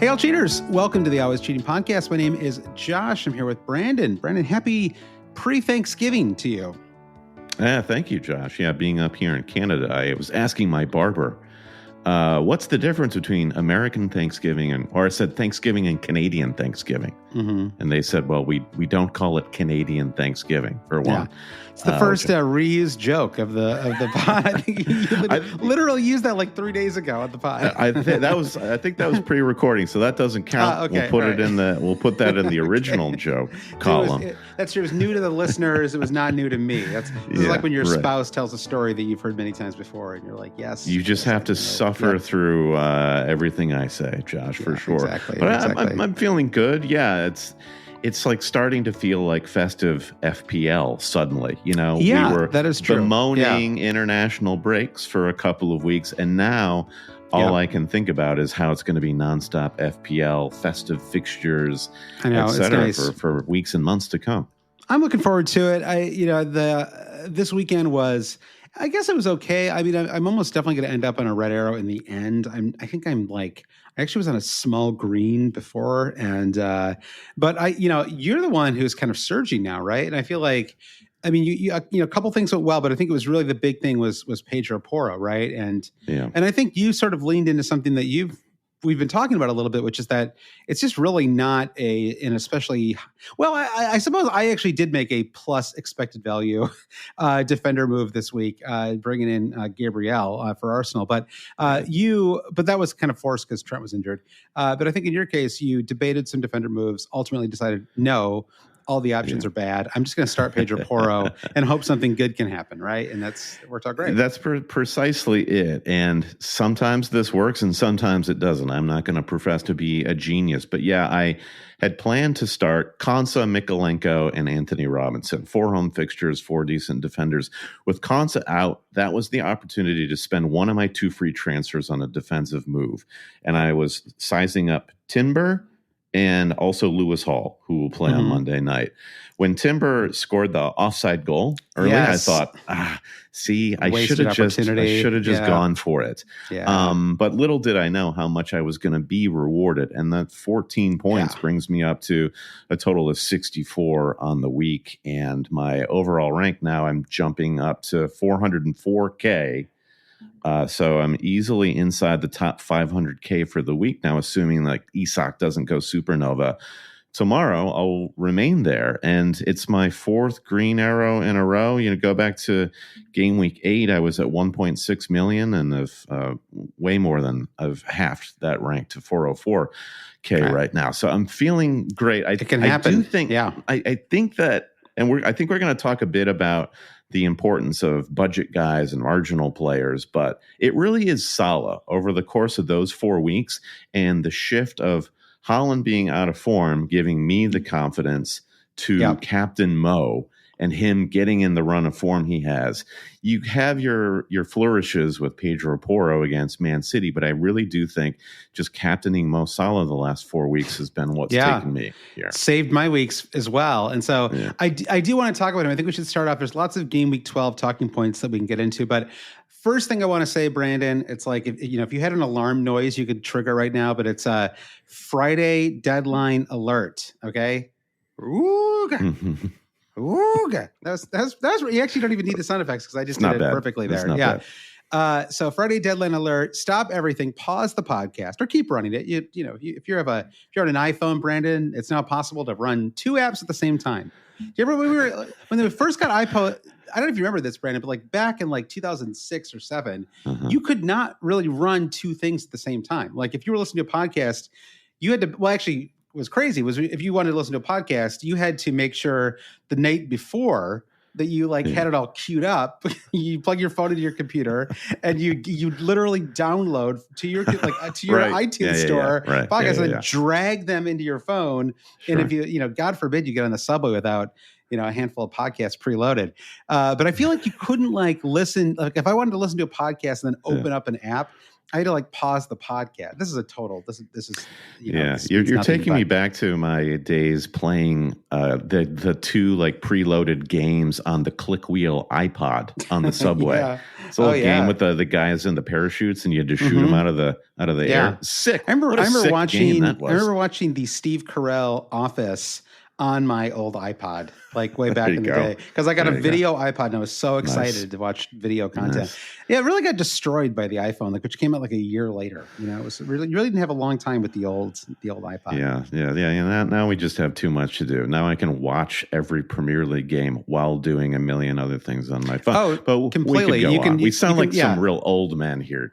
Hey, all cheaters. Welcome to the Always Cheating Podcast. My name is Josh. I'm here with Brandon. Brandon, happy pre-Thanksgiving to you. Thank you, Josh. Yeah, being up here in Canada, I was asking my barber, what's the difference between American Thanksgiving or I said Thanksgiving and Canadian Thanksgiving? Mm-hmm. And they said, well, we don't call it Canadian Thanksgiving, for one. Yeah. It's the first reused joke of the pod. You literally used that like 3 days ago at the pod. I think that was pre-recording, so that doesn't count. Okay, we'll put that in the original joke column. That's true. It was new to the listeners. It was not new to me. This is like when your spouse tells a story that you've heard many times before, and you're like, yes. You just have to suffer through everything I say, Josh, for sure. Exactly. But exactly. I'm feeling good. Yeah, it's like starting to feel like festive FPL suddenly. You know, we were that is true. bemoaning international breaks for a couple of weeks, and now all I can think about is how it's going to be nonstop FPL, festive fixtures, etc. for weeks and months to come. I'm looking forward to it. This weekend was, I guess it was okay. I mean, I'm almost definitely going to end up on a red arrow in the end. I actually was on a small green before, but you're the one who's kind of surging now, right? And I feel like, I mean, you a couple things went well, but I think it was really the big thing was Pedro Porro, right? And I think you sort of leaned into something that we've been talking about a little bit, which is that it's just really not an especially well. I suppose I actually did make a plus expected value defender move this week, bringing in Gabriel for Arsenal. But that was kind of forced because Trent was injured. But I think in your case, you debated some defender moves, ultimately decided no. All the options are bad. I'm just going to start Pedro Porro and hope something good can happen, right? And that's worked out great. That's precisely it. And sometimes this works and sometimes it doesn't. I'm not going to profess to be a genius. But yeah, I had planned to start Konsa, Mikolenko, and Anthony Robinson. 4 home fixtures, 4 decent defenders. With Konsa out, that was the opportunity to spend one of my 2 free transfers on a defensive move. And I was sizing up Timber and also Lewis Hall, who will play on Monday night. When Timber scored the offside goal early, I thought, I should have just gone for it. Yeah. But little did I know how much I was going to be rewarded. And that 14 points brings me up to a total of 64 on the week. And my overall rank now, I'm jumping up to 404K. So I'm easily inside the top 500K for the week now, assuming like Isak doesn't go supernova. Tomorrow, I'll remain there. And it's my 4th green arrow in a row. Go back to game week 8, I was at 1.6 million and I've halved that rank to 404K right now. So I'm feeling great. It can happen. I do think, I think that, and I think we're going to talk a bit about the importance of budget guys and marginal players, but it really is Salah over the course of those 4 weeks, and the shift of Haaland being out of form, giving me the confidence to captain Mo and him getting in the run of form he has. You have your flourishes with Pedro Porro against Man City, but I really do think just captaining Mo Salah the last 4 weeks has been what's taken me here. Saved my weeks as well. And so I do want to talk about him. I think we should start off. There's lots of game week 12 talking points that we can get into, but first thing I want to say, Brandon, it's like, if you had an alarm noise, you could trigger right now, but it's a Friday deadline alert. Okay. Ooh, Ooh, that's you actually don't even need the sound effects because I just did it perfectly there. So Friday deadline alert. Stop everything. Pause the podcast or keep running it. If you're on an iPhone, Brandon, it's now possible to run 2 apps at the same time. Do you remember when they first got iPod? I don't know if you remember this, Brandon, but like back in like 2006 or 7, you could not really run 2 things at the same time. Like if you were listening to a podcast, you had to. Well, actually, was crazy was if you wanted to listen to a podcast, you had to make sure the night before that you had it all queued up. You plug your phone into your computer and you literally download to your iTunes store podcasts and then drag them into your phone. Sure. And if you God forbid you get on the subway without a handful of podcasts preloaded. But I feel like you couldn't listen. Like if I wanted to listen to a podcast and then open up an app, I had to like pause the podcast. This is a total. This is You're taking me back to my days playing the two like preloaded games on the click wheel iPod on the subway. It's a little game with the guys in the parachutes, and you had to shoot them out of the air. Sick. I remember watching the Steve Carell Office on my old iPod, like way back in the day, because I got a video iPod and I was so excited to watch video content. Yeah, it really got destroyed by the iPhone, which came out like a year later. It was really, you really didn't have a long time with the old iPod. Yeah. Now we just have too much to do. Now I can watch every Premier League game while doing a million other things on my phone. Oh, but completely. We sound like some real old men here.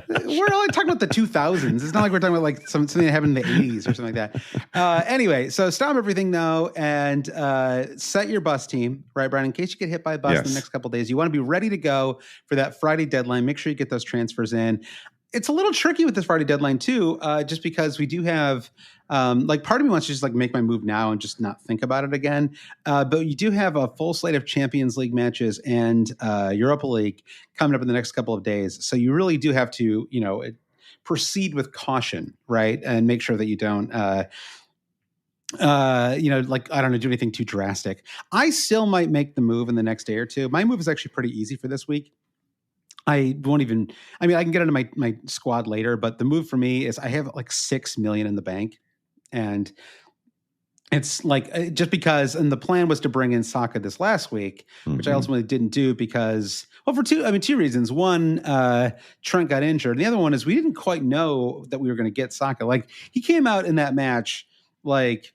We're only talking about the 2000s. It's not like we're talking about like something that happened in the 80s or something like that. Anyway, so stop everything now and set your bus team, right, Brian? In case you get hit by a bus in the next couple of days, you want to be ready to go for that Friday deadline. Make sure you get those transfers in. It's a little tricky with this Friday deadline too, just because we do have like part of me wants to just like make my move now and just not think about it again. But you do have a full slate of Champions League matches and Europa League coming up in the next couple of days. So you really do have to, proceed with caution, right? And make sure that you don't do anything too drastic. I still might make the move in the next day or two. My move is actually pretty easy for this week. I can get into my squad later, but the move for me is I have like 6 million in the bank, and it's like just because, and the plan was to bring in Saka this last week, which I ultimately didn't do because, for two reasons. One, Trent got injured. And the other one is we didn't quite know that we were going to get Saka. Like he came out in that match, like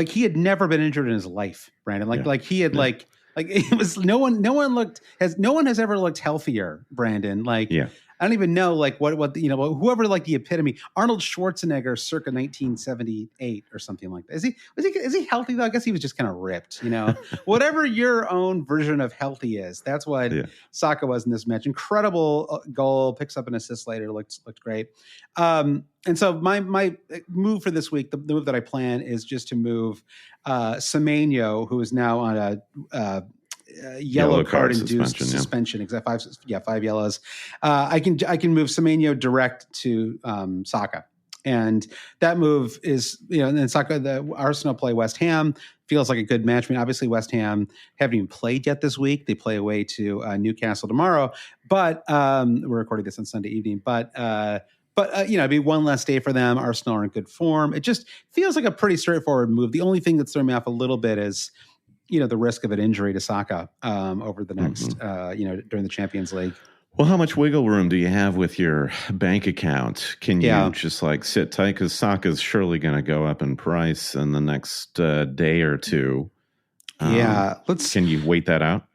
he had never been injured in his life, Brandon. Like he had like it was no one has ever looked healthier, Brandon. I don't even know whoever like the epitome, Arnold Schwarzenegger circa 1978 or something like that. Is he healthy though? I guess he was just kind of ripped, whatever your own version of healthy is. That's what Saka was in this match. Incredible goal, picks up an assist later. Looked great. And so my move for this week, the move that I plan is just to move Semenyo, who is now on a yellow card induced suspension. Exactly. 5 yellows. I can move Semenyo direct to Saka, and that move is and then Saka. The Arsenal play West Ham, feels like a good match. I mean, obviously West Ham haven't even played yet this week. They play away to Newcastle tomorrow, but we're recording this on Sunday evening. But it'd be one less day for them. Arsenal are in good form. It just feels like a pretty straightforward move. The only thing that's throwing me off a little bit is the risk of an injury to Saka over the next, during the Champions League. Well, how much wiggle room do you have with your bank account? Can you just like sit tight? Because Saka's surely going to go up in price in the next day or two. Can you wait that out?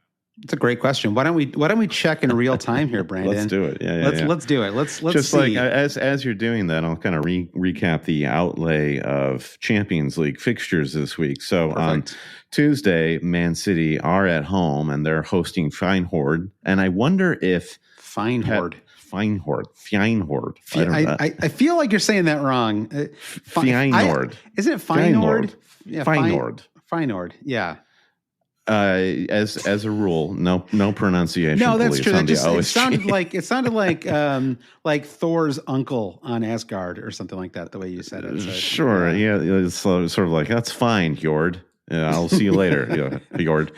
It's a great question. Why don't we check in real time here, Brandon? Let's do it. Let's do it. Let's just see. Like as you're doing that, I'll kind of recap the outlay of Champions League fixtures this week. So on Tuesday, Man City are at home and they're hosting Feyenoord. And I wonder if Feyenoord. I feel like you're saying that wrong. Feyenoord. Isn't it Feyenoord? Yeah, Feyenoord. Feyenoord. Yeah. As a rule, no pronunciation. No, that's true. It sounded like Thor's uncle on Asgard or something like that. The way you said it. So, sure. Yeah. It's sort of like that's fine, Jord. I'll see you later, Jord.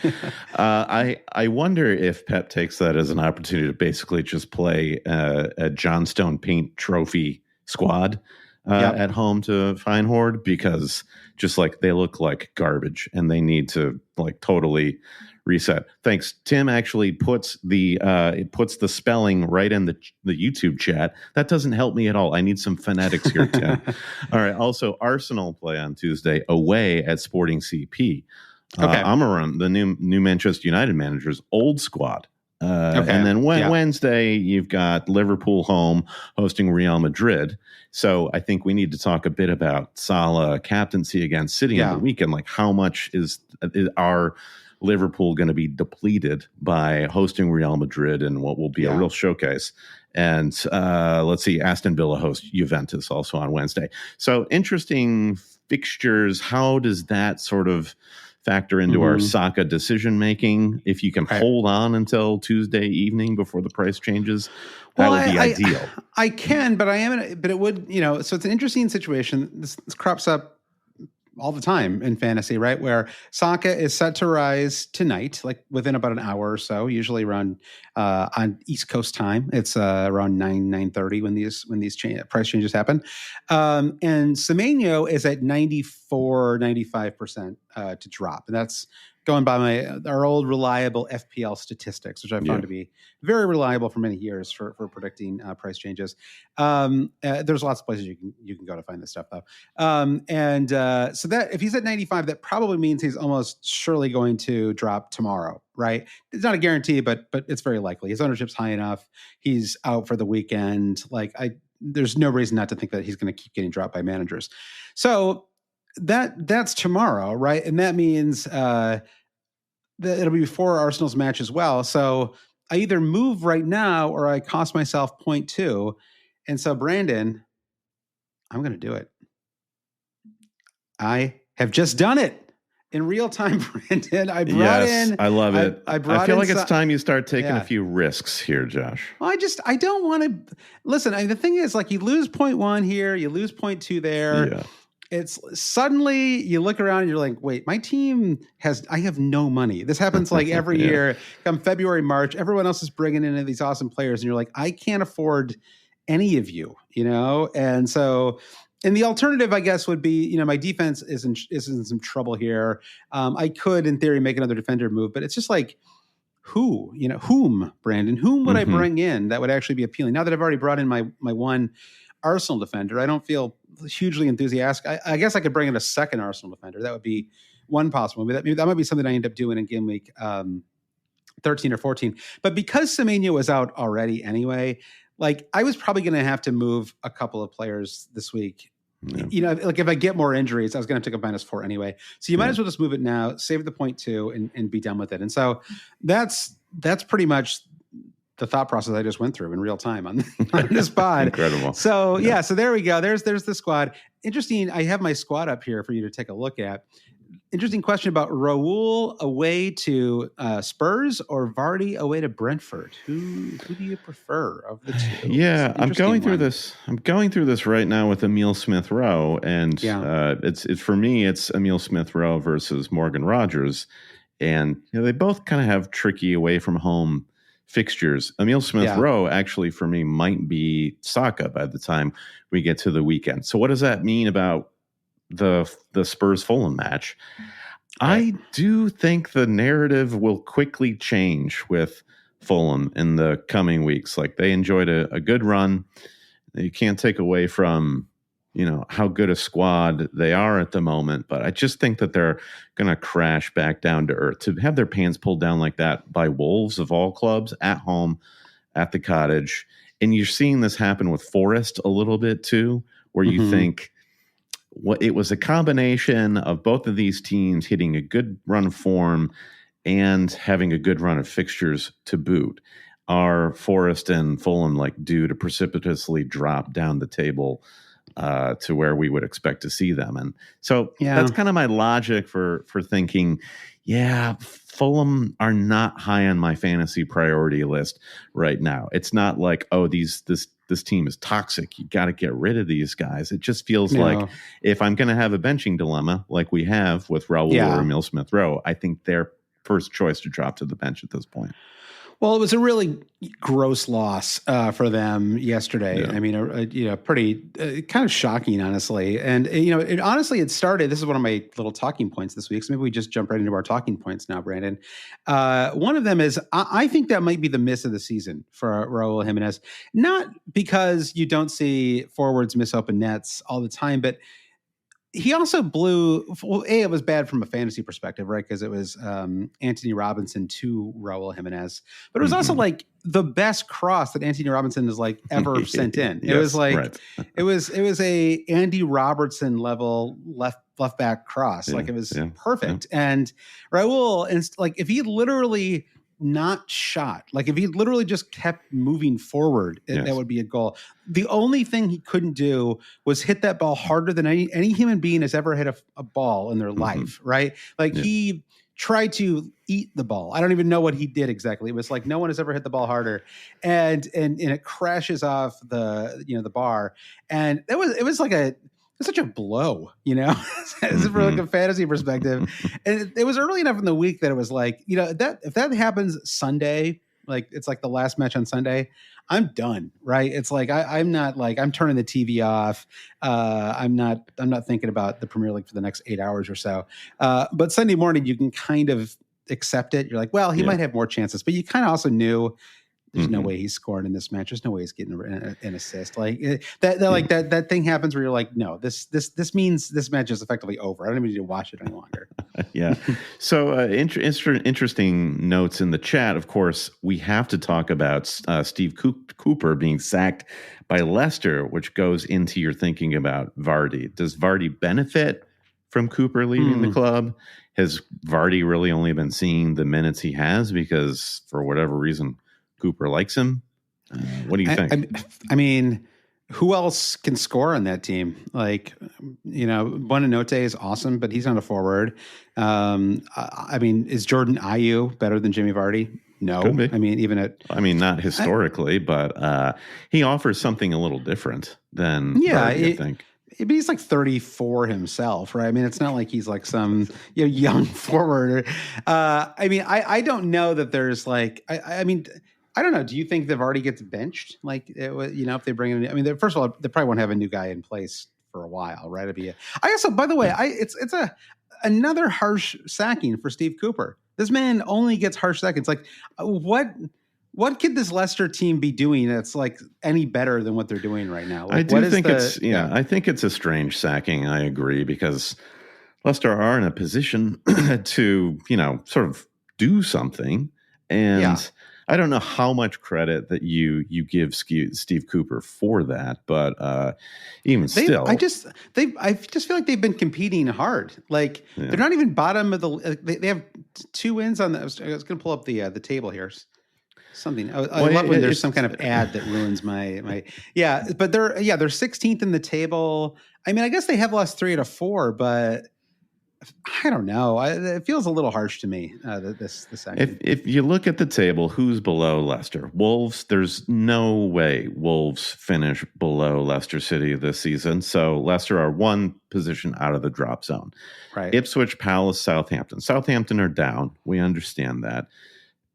I wonder if Pep takes that as an opportunity to basically just play a Johnstone Paint Trophy squad at home to Feyenoord, because just like they look like garbage and they need to like totally reset. Thanks. Tim actually puts the spelling right in the YouTube chat. That doesn't help me at all. I need some phonetics here, Tim. All right. Also, Arsenal play on Tuesday away at Sporting CP. Amaran, the new Manchester United manager's old squad. And then Wednesday, you've got Liverpool home hosting Real Madrid. So I think we need to talk a bit about Salah captaincy against City on the weekend. Like, how much is our Liverpool going to be depleted by hosting Real Madrid and what will be a real showcase? And let's see, Aston Villa host Juventus also on Wednesday. So interesting fixtures. How does that sort of factor into our Saka decision making. If you can hold on until Tuesday evening before the price changes, that would be ideal. I can, but but it would, so it's an interesting situation. This crops up all the time in fantasy, right? Where Saka is set to rise tonight, like within about an hour or so, usually around on East Coast time. It's around 9:30 when these price changes happen. And Semenyo is at 95% to drop. And that's going by our old reliable FPL statistics, which I found to be very reliable for many years for predicting price changes. There's lots of places you can go to find this stuff though. So that if he's at 95, that probably means he's almost surely going to drop tomorrow, right? It's not a guarantee, but it's very likely. His ownership's high enough. He's out for the weekend. There's no reason not to think that he's going to keep getting dropped by managers. So that's tomorrow, right? And that means that it'll be before Arsenal's match as well. So I either move right now or I cost myself 0.2. And so, Brandon, I'm going to do it. I have just done it in real time, Brandon. I love it. I feel like it's time you start taking a few risks here, Josh. Well, I don't want to listen. The thing is, you lose 0.1 here, you lose 0.2 there. Yeah. It's suddenly you look around and you're like, wait, my team I have no money. This happens every year. Come February, March, everyone else is bringing in these awesome players. And you're like, I can't afford any of you, And so, and the alternative, I guess, would be, my defense is in some trouble here. I could, in theory, make another defender move, but it's just whom, Brandon, whom would I bring in that would actually be appealing? Now that I've already brought in my one Arsenal defender, I don't feel hugely enthusiastic. I guess I could bring in a second Arsenal defender. That would be one possible. That might be something I end up doing in game week 13 or 14. But because Semenyo was out already anyway, I was probably going to have to move a couple of players this week. Yeah. If I get more injuries, I was going to take a -4 anyway. So you might as well just move it now, save the 0.2 and be done with it. And so that's pretty much the thought process I just went through in real time on this pod. Incredible. So so there we go. There's the squad. Interesting. I have my squad up here for you to take a look at. Interesting question about Raul away to Spurs or Vardy away to Brentford. Who do you prefer of the two? Yeah, I'm going through this. I'm going through this right now with Emile Smith-Rowe, and it's for me. It's Emile Smith-Rowe versus Morgan Rogers, and they both kind of have tricky away from home fixtures. Emile Smith-Rowe actually for me might be Saka by the time we get to the weekend. So what does that mean about the Spurs Fulham match? I do think the narrative will quickly change with Fulham in the coming weeks. They enjoyed a good run. You can't take away from how good a squad they are at the moment, but I just think that they're going to crash back down to earth. To have their pants pulled down like that by Wolves of all clubs at home at the Cottage. And you're seeing this happen with Forest a little bit too, where you think it was a combination of both of these teams hitting a good run of form and having a good run of fixtures to boot. Are Forest and Fulham due to precipitously drop down the table to where we would expect to see them? And so that's kind of my logic for thinking, Fulham are not high on my fantasy priority list right now. It's not this team is toxic. You got to get rid of these guys. It just feels like if I'm going to have a benching dilemma like we have with Raul or Emile Smith-Rowe, I think they're first choice to drop to the bench at this point. Well, it was a really gross loss for them yesterday. Yeah. Pretty kind of shocking, honestly. And honestly, it started. This is one of my little talking points this week. So maybe we just jump right into our talking points now, Brandon. One of them is I think that might be the miss of the season for Raul Jimenez. Not because you don't see forwards miss open nets all the time, but he also blew. Well, it was bad from a fantasy perspective, right? Because it was Anthony Robinson to Raul Jimenez, but it was also the best cross that Anthony Robinson has ever sent in. It was it was a Andy Robertson level left back cross. It was perfect. Yeah. And Raul, if he literally not shot. Like if he literally just kept moving forward, that would be a goal. The only thing he couldn't do was hit that ball harder than any human being has ever hit a ball in their life, right? Like he tried to eat the ball. I don't even know what he did exactly. It was like no one has ever hit the ball harder, and it crashes off the bar, and it was such a blow, it's from like a fantasy perspective. And it was early enough in the week that it was like, that if that happens Sunday, like it's like the last match on Sunday, I'm done. Right. It's like, I'm not like, I'm turning the TV off. I'm not thinking about the Premier League for the next 8 hours or so. But Sunday morning, you can kind of accept it. You're like, well, he might have more chances, but you kind of also knew there's no way he's scoring in this match. There's no way he's getting an assist. Like that thing happens where you're like, no, this means this match is effectively over. I don't even need to watch it any longer. Yeah. So interesting notes in the chat. Of course, we have to talk about Steve Cooper being sacked by Leicester, which goes into your thinking about Vardy. Does Vardy benefit from Cooper leaving the club? Has Vardy really only been seeing the minutes he has because for whatever reason Cooper likes him? What do you think? I mean, who else can score on that team? Like, Buonanotte is awesome, but he's not a forward. I mean, is Jordan Ayew better than Jimmy Vardy? No. I mean, not historically, but he offers something a little different than Vardy, I think. But he's like 34 himself, right? I mean, it's not like he's like some young forward. I don't know that there's like, I don't know. Do you think that Vardy gets benched? Like, if they bring in, first of all, they probably won't have a new guy in place for a while, right? I also, by the way, it's another harsh sacking for Steve Cooper. This man only gets harsh sackings. Like, what could this Leicester team be doing that's like any better than what they're doing right now? Like, I think it's a strange sacking. I agree, because Leicester are in a position to, sort of do something. And I don't know how much credit that you give Steve Cooper for that, but still, I just feel like they've been competing hard. Like they're not even bottom of the. They have 2 wins on the. I was going to pull up the table here. Something I love when there's some kind of ad that ruins my but they're 16th in the table. I mean, I guess they have lost 3 out of 4, but I don't know. It feels a little harsh to me. This if you look at the table, who's below Leicester? Wolves. There's no way Wolves finish below Leicester City this season. So Leicester are 1 position out of the drop zone. Right. Ipswich, Palace, Southampton. Southampton are down. We understand that.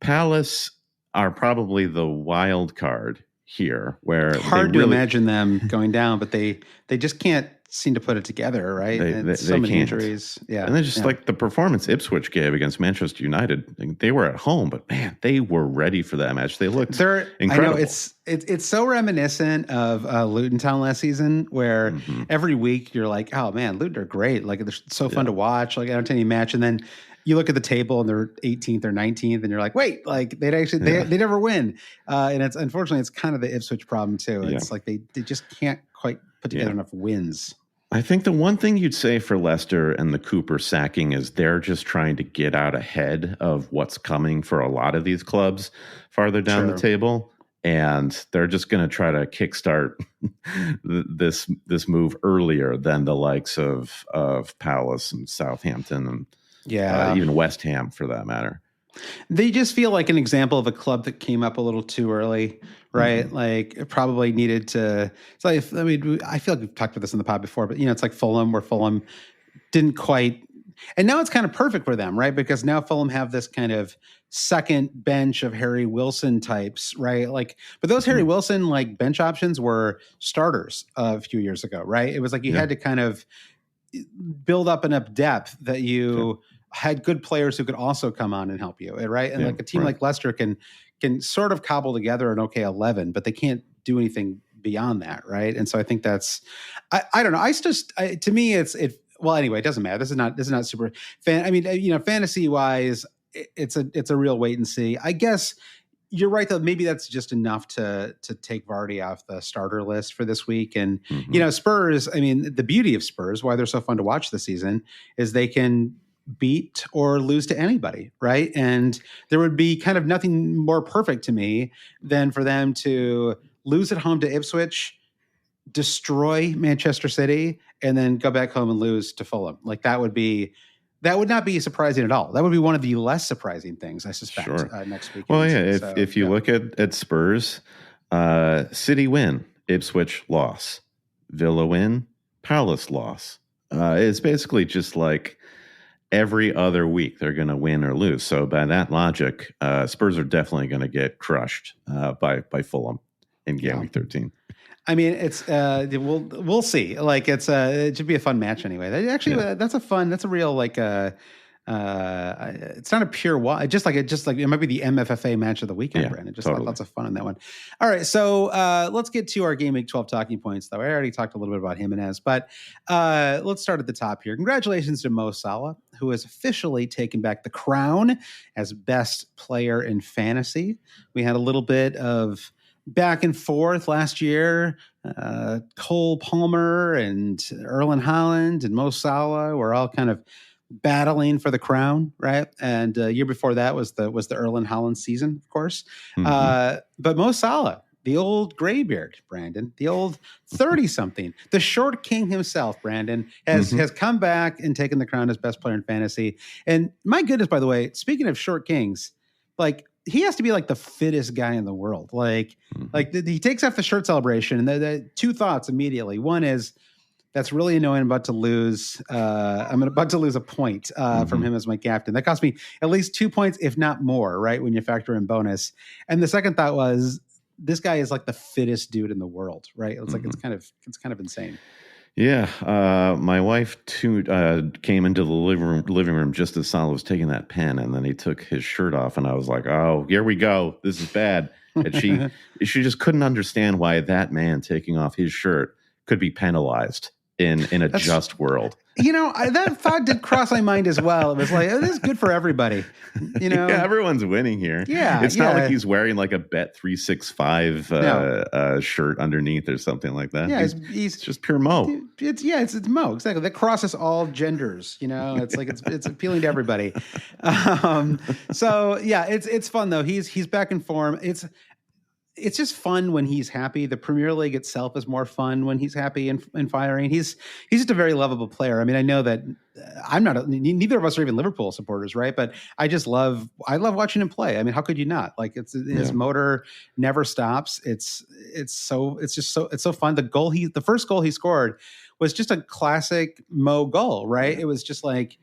Palace are probably the wild card here, where it's hard to imagine them going down, but they just can't seem to put it together, right? They many can't. Injuries. Yeah. And then just like the performance Ipswich gave against Manchester United, they were at home, but man, they were ready for that match. They looked incredible. I know it's so reminiscent of Luton Town last season, where every week you're like, oh man, Luton are great. Like they're so fun to watch, like entertaining match. And then you look at the table and they're 18th or 19th, and you're like, wait, like they never win. And it's unfortunately it's kind of the Ipswich problem too. It's like they just can't quite put together enough wins. I think the one thing you'd say for Leicester and the Cooper sacking is they're just trying to get out ahead of what's coming for a lot of these clubs farther down the table. And they're just going to try to kickstart this move earlier than the likes of Palace and Southampton and even West Ham, for that matter. They just feel like an example of a club that came up a little too early, right? Like it probably needed to. It's like, I feel like we've talked about this in the pod before, but it's like Fulham, where Fulham didn't quite, and now it's kind of perfect for them, right? Because now Fulham have this kind of second bench of Harry Wilson types, right? Like, but those Harry Wilson like bench options were starters a few years ago, right? It was like you had to kind of build up enough depth that you had good players who could also come on and help you, right? And like a team like Leicester can sort of cobble together an okay 11, but they can't do anything beyond that, right? And so I think that's I don't know. To me well, anyway, it doesn't matter. This is not super fan. I mean, fantasy wise, it's a real wait and see. I guess you're right though. Maybe that's just enough to take Vardy off the starter list for this week. And Spurs. I mean, the beauty of Spurs, why they're so fun to watch this season, is they can beat or lose to anybody, right? And there would be kind of nothing more perfect to me than for them to lose at home to Ipswich, destroy Manchester City, and then go back home and lose to Fulham. Like that would not be surprising at all. That would be one of the less surprising things, I suspect, next weekend. Well, yeah, if you look at Spurs, City win, Ipswich loss, Villa win, Palace loss. It's basically just like every other week they're going to win or lose. So by that logic, Spurs are definitely going to get crushed by Fulham in game week 13. I mean, it's we'll see. Like it should be a fun match anyway. That's a real like it's not a pure just like it might be the MFFA match of the weekend, Brandon. Just totally. Lots of fun on that one. All right, so let's get to our game week 12 talking points. Though I already talked a little bit about Jimenez, but let's start at the top here. Congratulations to Mo Salah, who has officially taken back the crown as best player in fantasy. We had a little bit of back and forth last year. Cole Palmer and Erling Haaland and Mo Salah were all kind of battling for the crown, right? And year before that was the Erling Haaland season, of course. Mm-hmm. But Mo Salah, the old graybeard, Brandon, the old 30-something, the short king himself, Brandon, has come back and taken the crown as best player in fantasy. And my goodness, by the way, speaking of short kings, like he has to be like the fittest guy in the world. Like he takes off the shirt celebration, and the two thoughts immediately. One is, that's really annoying. I'm about to lose. I'm about to lose a point from him as my captain. That cost me at least 2 points, if not more, right? When you factor in bonus. And the second thought was, this guy is like the fittest dude in the world, right? It's like it's kind of insane. Yeah, my wife too came into the living room just as Salah was taking that pen, and then he took his shirt off, and I was like, "Oh, here we go. This is bad." And she just couldn't understand why that man taking off his shirt could be penalized in a just world. You know, that thought did cross my mind as well. It was like, oh, this is good for everybody. You know, yeah, everyone's winning here. Yeah, it's not like he's wearing like a Bet365 shirt underneath or something like that. Yeah, he's just pure Mo. It's Mo, exactly. That crosses all genders. You know, it's like it's appealing to everybody. So yeah, it's fun though. He's back in form. It's just fun when he's happy. The Premier League itself is more fun when he's happy and firing. He's just a very lovable player. I mean, I know that neither of us are even Liverpool supporters, right? But I love watching him play. I mean, how could you not? Like his motor never stops. It's so fun. The first goal he scored was just a classic Mo goal, right? It was just like,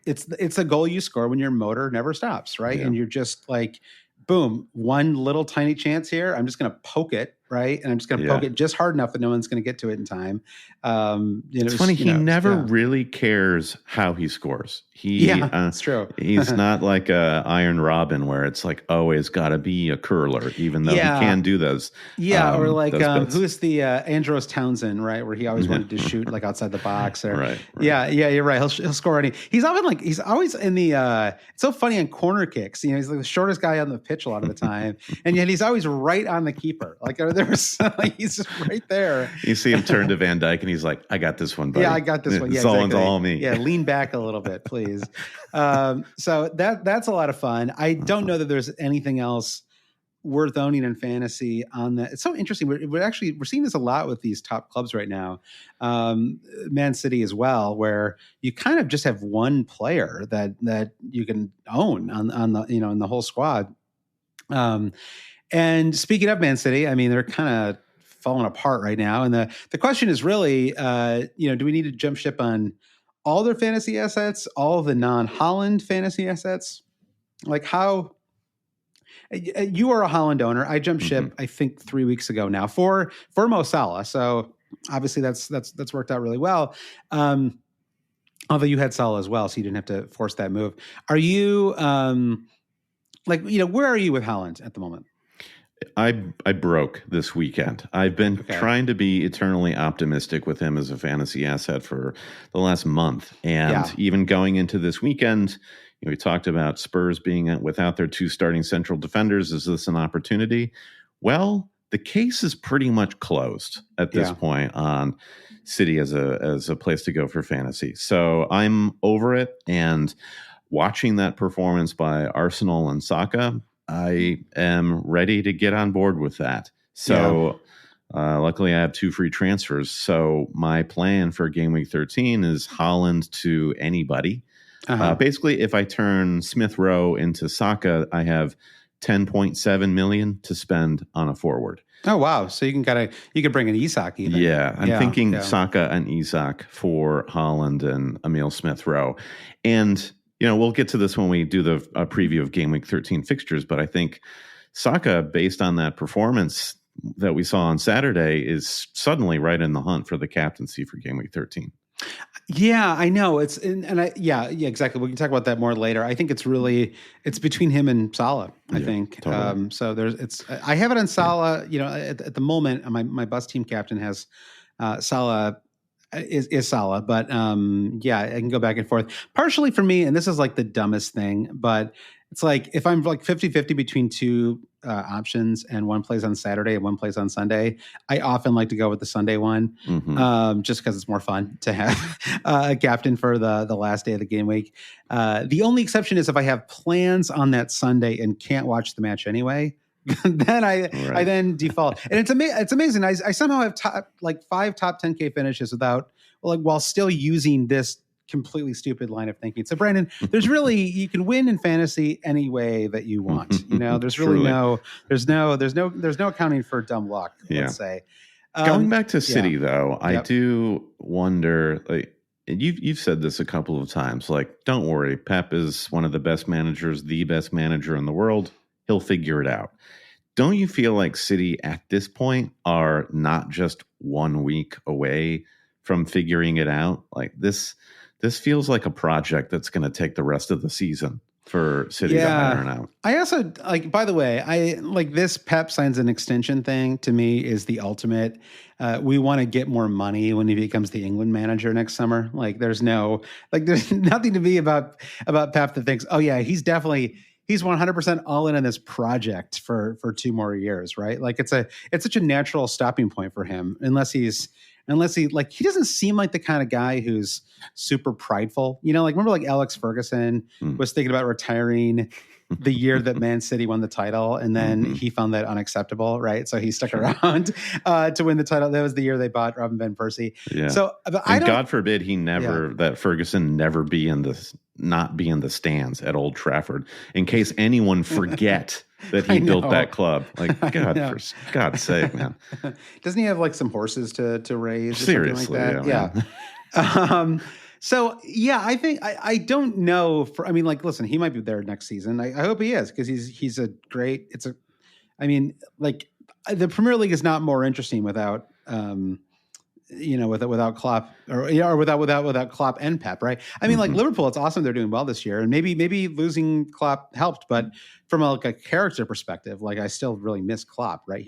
it's a goal you score when your motor never stops, right? Yeah. And you're just like, boom, one little tiny chance here. I'm just going to poke it, right? And I'm just going to poke it just hard enough that no one's going to get to it in time. It's funny. He never really cares how he scores. That's true. He's not like a Iron Robin where it's like always got to be a curler, even though he can do those. Yeah, or like who's the Andros Townsend, right? Where he always wanted to shoot like outside the box. Or, right. Yeah, you're right. He'll score any. He's always in the. It's so funny on corner kicks. You know, he's like the shortest guy on the pitch a lot of the time, and yet he's always right on the keeper. Like he's just right there. You see him turn to Van Dijk, and he's like, "I got this one, buddy. Yeah, I got this one. Yeah, exactly. All me. Yeah, lean back a little bit, please." So that's a lot of fun. I don't know that there's anything else worth owning in fantasy on that. It's so interesting. We're seeing this a lot with these top clubs right now. Man City as well, where you kind of just have one player that you can own on the, in the whole squad. And speaking of Man City, I mean, they're kind of falling apart right now. And the question is really, do we need to jump ship on all their fantasy assets, all of the non-Haaland fantasy assets? Like how you are a Haaland owner. I jumped ship, I think 3 weeks ago now for Mo Salah. So obviously that's worked out really well. Although you had Salah as well, so you didn't have to force that move. Are you where are you with Haaland at the moment? I broke this weekend. I've been trying to be eternally optimistic with him as a fantasy asset for the last month. And even going into this weekend, we talked about Spurs being without their two starting central defenders. Is this an opportunity? Well, the case is pretty much closed at this point on City as a place to go for fantasy. So I'm over it, and watching that performance by Arsenal and Saka, I am ready to get on board with that. So luckily I have 2 free transfers. So my plan for game week 13 is Haaland to anybody. Basically, if I turn Smith Rowe into Saka, I have 10.7 million to spend on a forward. Oh wow! So you can bring an Isak even. Yeah, I'm thinking Saka and Isak for Haaland and Emil Smith Rowe, and we'll get to this when we do the preview of game week 13 fixtures. But I think Saka, based on that performance that we saw on Saturday, is suddenly right in the hunt for the captaincy for game week 13. Yeah, I know. Exactly. We can talk about that more later. I think it's between him and Salah, I think. Totally. I have it on Salah, at the moment, my bus team captain has Salah is Salah, but I can go back and forth. Partially for me, and this is like the dumbest thing, but it's like if I'm like 50-50 between 2 options and one plays on Saturday and one plays on Sunday, I often like to go with the Sunday one, just because it's more fun to have a captain for the last day of the game week. The only exception is if I have plans on that Sunday and can't watch the match anyway. Then I then default, and it's amazing. I somehow have 5 top 10K finishes while still using this completely stupid line of thinking. So Brandon, you can win in fantasy any way that you want. There's really there's no accounting for dumb luck. Let's say. Going back to City though, I do wonder. Like you've said this a couple of times. Like, don't worry, Pep is one of the best managers, the best manager in the world. He'll figure it out. Don't you feel like City at this point are not just 1 week away from figuring it out? Like this feels like a project that's going to take the rest of the season for City to iron out. I also by the way, this Pep signs an extension thing to me is the ultimate. We want to get more money when he becomes the England manager next summer. There's nothing to be about Pep that thinks, oh yeah, he's 100% all in on this project for 2 more years, right? It's such a natural stopping point for him, unless he he doesn't seem like the kind of guy who's super prideful. Remember Alex Ferguson was thinking about retiring the year that Man City won the title, and then he found that unacceptable, right? So he stuck around to win the title. That was the year they bought Robin van Persie. Yeah. So God forbid that Ferguson never not be in the stands at Old Trafford, in case anyone forget that he built that club. For God's sake, man. Doesn't he have some horses to raise? Seriously, or something like that? I think I don't know. Listen, he might be there next season. I hope he is, because he's a great. The Premier League is not more interesting without without Klopp or without Klopp and Pep, right? Liverpool, it's awesome they're doing well this year, and maybe losing Klopp helped, but from a character perspective, I still really miss Klopp, right?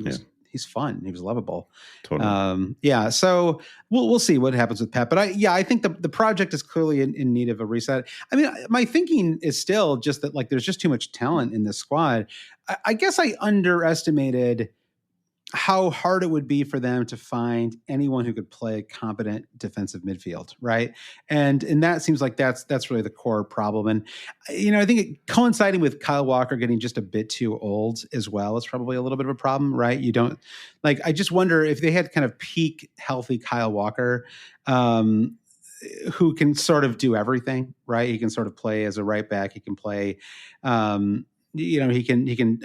He's fun. He was lovable. Totally. So we'll see what happens with Pep. But I think the project is clearly in need of a reset. My thinking is still just that there's just too much talent in this squad. I guess I underestimated how hard it would be for them to find anyone who could play competent defensive midfield, right? And that seems like that's really the core problem. And I think coinciding with Kyle Walker getting just a bit too old as well is probably a little bit of a problem, right? You don't I just wonder if they had kind of peak healthy Kyle Walker, who can sort of do everything, right? He can sort of play as a right back. He can play. He can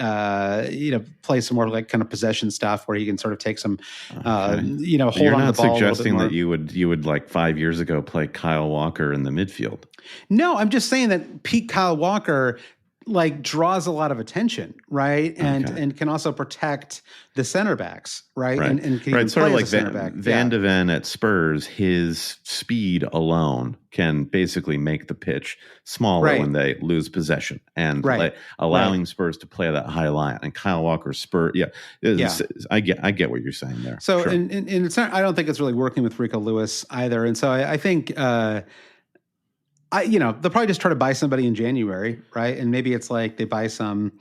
play some more kind of possession stuff where he can sort of take some, hold on to the ball. You're not suggesting that you would 5 years ago play Kyle Walker in the midfield. No, I'm just saying that peak Kyle Walker draws a lot of attention, right? And can also protect the center backs, right? And can sort of like Van de Ven at Spurs, his speed alone can basically make the pitch smaller when they lose possession, and allowing Spurs to play that high line. And Kyle Walker's I get what you're saying there. So and it's not. I don't think it's really working with Rico Lewis either. And so I think. They'll probably just try to buy somebody in January, right? And maybe it's they buy some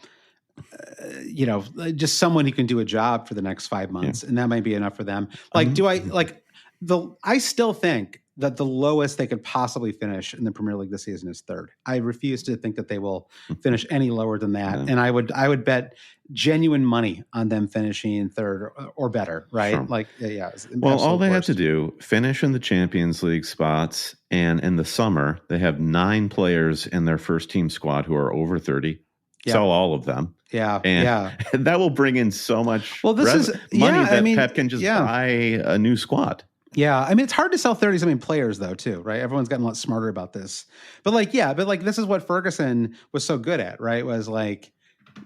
just someone who can do a job for the next 5 months, and that might be enough for them. I still think that the lowest they could possibly finish in the Premier League this season is third. I refuse to think that they will finish any lower than that. And I would bet genuine money on them finishing third or better, right? Sure. Well, all they have to do, finish in the Champions League spots, and in the summer, they have 9 players in their first team squad who are over 30. Sell all of them. And that will bring in so much money that Pep can just buy a new squad. Yeah, I mean, it's hard to sell 30-something players, though, too, right? Everyone's gotten a lot smarter about this. But this is what Ferguson was so good at, right? Was like,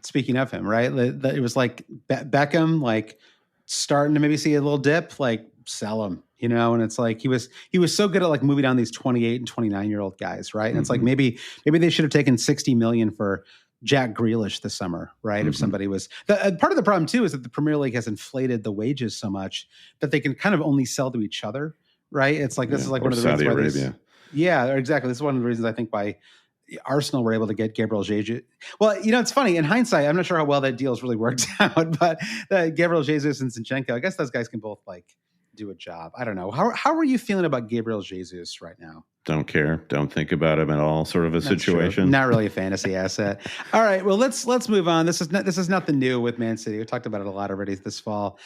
speaking of him, right? It was like Beckham, like starting to maybe see a little dip, like sell him, and it's like he was so good at like moving down these 28 and 29-year-old guys, right? And it's like maybe they should have taken 60 million for Jack Grealish this summer, right? If somebody was part of the problem too is that the Premier League has inflated the wages so much that they can kind of only sell to each other, right? It's like this is like one of the reasons why exactly. This is one of the reasons I think why Arsenal were able to get Gabriel Jesus. Well, it's funny in hindsight. I'm not sure how well that deal's really worked out, but Gabriel Jesus and Zinchenko, I guess those guys can both like do a job. I don't know. How are you feeling about Gabriel Jesus right now? Don't care. Don't think about him at all. Sort of a situation. Not really a fantasy asset. All right. Well, let's move on. This is nothing new with Man City. We talked about it a lot already this fall.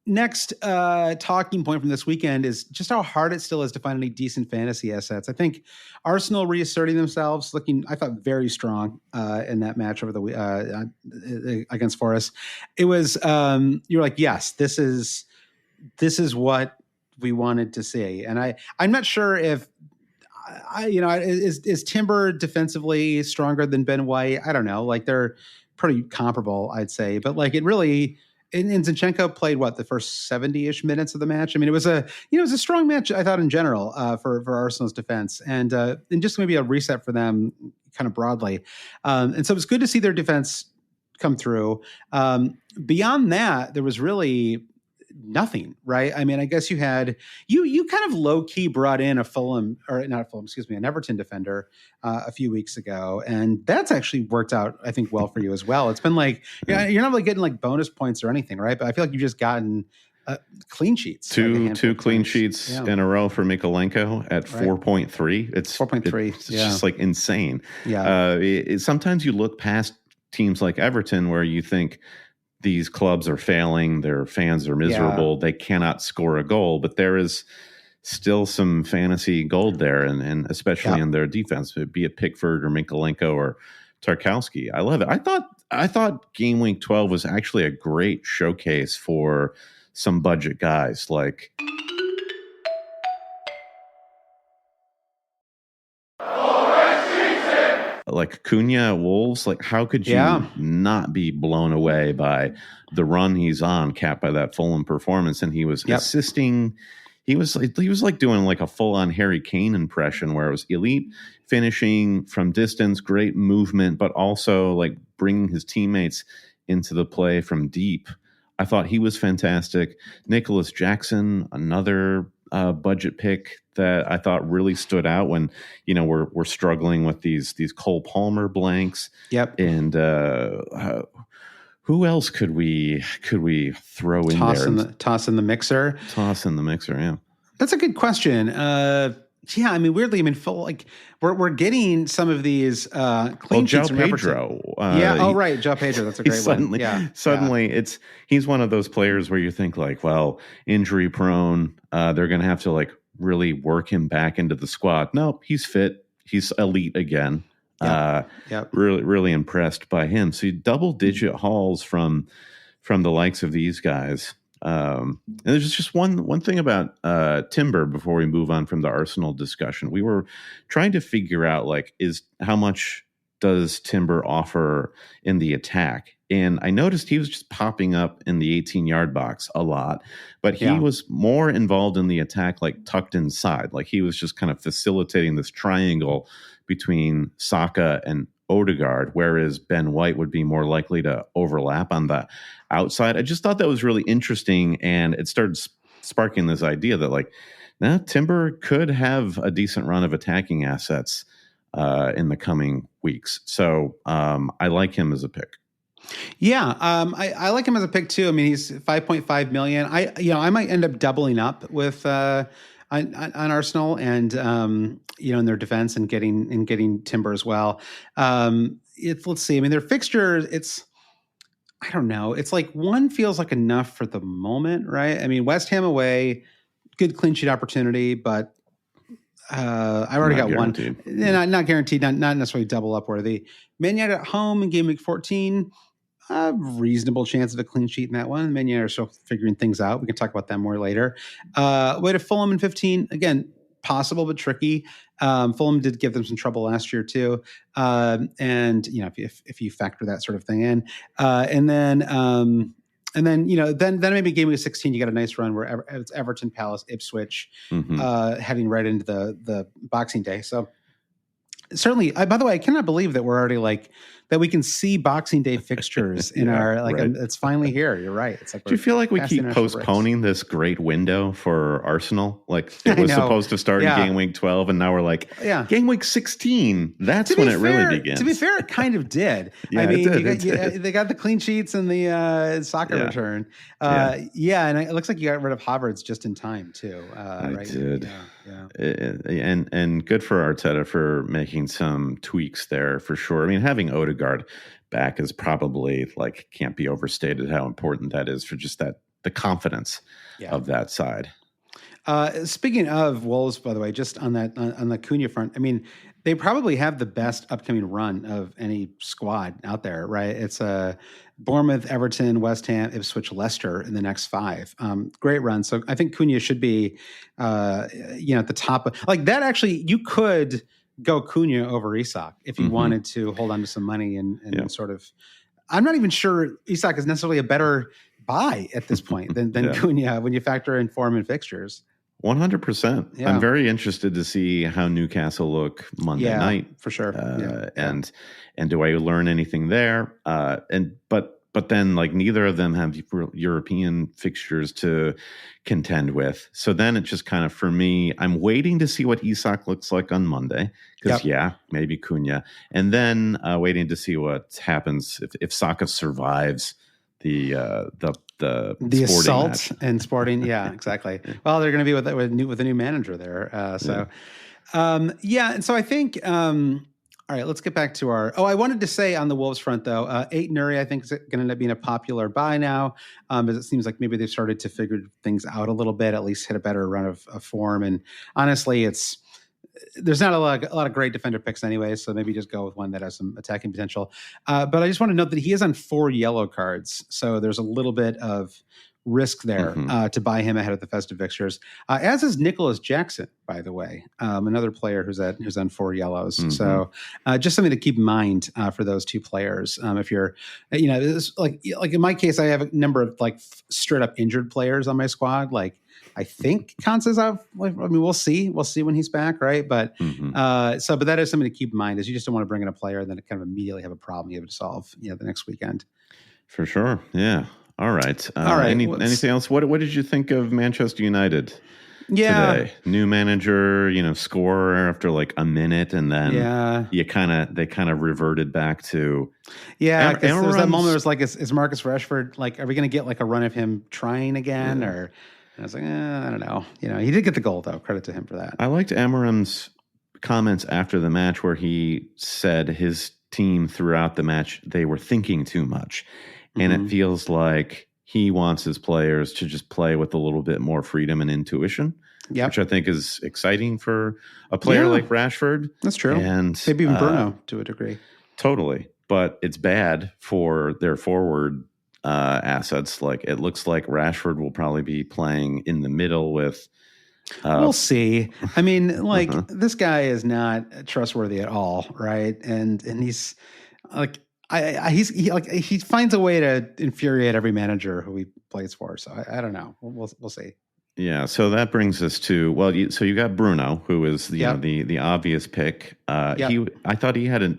Next talking point from this weekend is just how hard it still is to find any decent fantasy assets. I think Arsenal reasserting themselves, looking, I thought, very strong in that match over the against Forest. It was you're like, yes, this is what we wanted to see. And I'm not sure if is Timber defensively stronger than Ben White? I don't know. Like they're pretty comparable, I'd say. But like it really, and Zinchenko played the first 70-ish minutes of the match. I mean, it was a strong match, I thought, in general for Arsenal's defense, and just maybe a reset for them kind of broadly. And so it was good to see their defense come through. Beyond that, there was really nothing, right? I mean, I guess you had you kind of low key brought in an Everton defender a few weeks ago, and that's actually worked out, I think, well for you as well. It's been like you're not really getting like bonus points or anything, right? But I feel like you've just gotten clean sheets, two clean sheets in a row for Mikolenko at 4.3. It's 4.3. It's just like insane. Sometimes you look past teams like Everton where you think these clubs are failing, their fans are miserable, they cannot score a goal, but there is still some fantasy gold there, and especially in their defense, be it Pickford or Mikolenko or Tarkowski. I love it. I thought game week 12 was actually a great showcase for some budget guys like Cunha at Wolves. Like, how could you not be blown away by the run he's on, capped by that Fulham performance? And he was assisting. He was like doing like a full-on Harry Kane impression, where it was elite finishing from distance, great movement, but also like bringing his teammates into the play from deep. I thought he was fantastic. Nicolas Jackson, another budget pick that I thought really stood out when we're struggling with these Cole Palmer blanks. And who else could we throw in there? Toss in the mixer. Yeah. That's a good question. I mean, weirdly, we're getting some of these clean sheets. João Pedro. João Pedro. That's a great one. Suddenly, he's one of those players where you think like, well, injury prone. They're going to have to like really work him back into the squad. No, he's fit. He's elite again. Really, really impressed by him. So double-digit hauls from the likes of these guys. And there's just one thing about Timber before we move on from the Arsenal discussion. We were trying to figure out like how much does Timber offer in the attack? And I noticed he was just popping up in the 18-yard box a lot, but he was more involved in the attack, like tucked inside. Like he was just kind of facilitating this triangle between Saka and Odegaard, whereas Ben White would be more likely to overlap on the outside. I just thought that was really interesting, and it started sparking this idea that like, Timber could have a decent run of attacking assets in the coming weeks. So I like him as a pick. Yeah, I like him as a pick too. I mean, he's 5.5 million. I might end up doubling up with on Arsenal and in their defense and getting Timber as well. Let's see. I mean, their fixtures. I don't know. It's like one feels like enough for the moment, right? I mean, West Ham away, good clean sheet opportunity, but I've already got guaranteed. one. Not guaranteed, not necessarily double up worthy. Man United at home in game week 14. A reasonable chance of a clean sheet in that one. Man United are still figuring things out. We can talk about that more later. Way to Fulham in 15. Again, possible but tricky. Fulham did give them some trouble last year too. And if you factor that sort of thing in, and then maybe game week 16, you got a nice run where it's Everton, Palace, Ipswich, heading right into the Boxing Day. So certainly, by the way, I cannot believe that we're already that we can see Boxing Day fixtures in our right. It's finally here. You're right. It's like, do you feel like we keep postponing this great window for Arsenal? Like it was supposed to start in game week 12, and now we're like, game week 16. That's when it really begins. To be fair, it kind of did. I mean, they got the clean sheets and the Saka return. And it looks like you got rid of Havertz just in time too. I did. And good for Arteta for making some tweaks there for sure. I mean, having Odegaard back is probably can't be overstated how important that is for just the confidence of that side. Speaking of Wolves, by the way, just on the Cunha front, I mean, they probably have the best upcoming run of any squad out there, right? It's Bournemouth, Everton, West Ham, Ipswich, Leicester in the next 5. Great run. So I think Cunha should be, at the top of that. Actually, you could go Cunha over Isak if you wanted to hold on to some money and sort of. I'm not even sure Isak is necessarily a better buy at this point than Cunha when you factor in form and fixtures. 100%. I'm very interested to see how Newcastle look Monday night for sure. And do I learn anything there? But then neither of them have European fixtures to contend with. So then it's just kind of, for me, I'm waiting to see what Isak looks like on Monday because maybe Cunha, and then waiting to see what happens if Saka survives the assault match. And Sporting. Yeah, exactly. Well, they're going to be with a new manager there. And so I think. All right, let's get back to I wanted to say on the Wolves front, though, Nuri, I think, is going to end up being a popular buy now, as it seems like maybe they've started to figure things out a little bit, at least hit a better run of form. And honestly, there's not a lot of great defender picks anyway, so maybe just go with one that has some attacking potential. But I just want to note that he is on 4 yellow cards, so there's a little bit of risk there to buy him ahead of the festive fixtures, as is Nicolas Jackson, by the way, another player who's on 4 yellows. So just something to keep in mind for those 2 players. If you're, like in my case, I have a number of straight up injured players on my squad. I think Konsa's out. I mean, we'll see when he's back, right? But but that is something to keep in mind, is you just don't want to bring in a player and then kind of immediately have a problem you have to solve, the next weekend. For sure, yeah. All right. Anything else? What did you think of Manchester United today? New manager, scorer after a minute, and then they kind of reverted back to there was that moment. It was like, is Marcus Rashford are we going to get a run of him trying again? Or I was like, I don't know. He did get the goal though. Credit to him for that. I liked Amarim's comments after the match where he said his team throughout the match, they were thinking too much. And it feels like he wants his players to just play with a little bit more freedom and intuition, which I think is exciting for a player like Rashford. That's true. And maybe even Bruno to a degree. Totally. But it's bad for their forward assets. It looks like Rashford will probably be playing in the middle with... we'll see. I mean, this guy is not trustworthy at all, right? And he's he finds a way to infuriate every manager who he plays for. So I don't know. We'll see. Yeah. So that brings us to so you got Bruno, who is the obvious pick. I thought he had a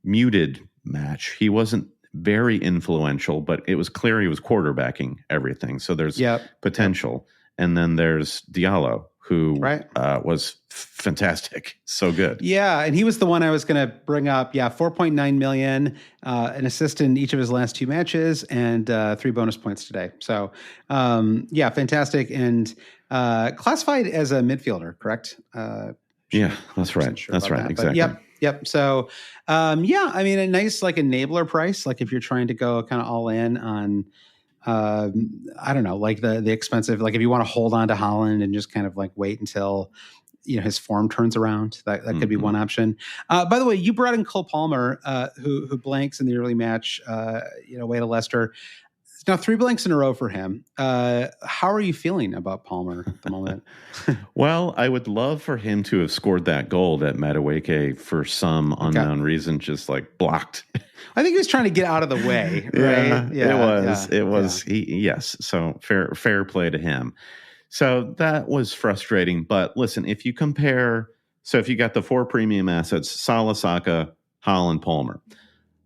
muted match. He wasn't very influential, but it was clear he was quarterbacking everything. So there's potential. And then there's Diallo, who was fantastic. So good. Yeah, and he was the one I was going to bring up. Yeah, 4.9 million, an assist in each of his last 2 matches, and 3 bonus points today. So, yeah, fantastic. And classified as a midfielder, correct? Yeah, that's right. Sure that's right. That. Exactly. But yep. So, yeah, I mean, a nice like enabler price. Like if you're trying to go kind of all in on, I don't know, like the expensive, like if you want to hold on to Haaland and just kind of like wait until, his form turns around, that could be one option. By the way, you brought in Cole Palmer, who blanks in the early match, away to Leicester. Now 3 blanks in a row for him. How are you feeling about Palmer at the moment? Well, I would love for him to have scored that goal that Madueke, for some unknown reason, just like blocked. I think he was trying to get out of the way, right? It was. Yes. So fair play to him. So that was frustrating. But listen, if you compare, if you got the 4 premium assets, Salah, Saka, Haaland, Palmer,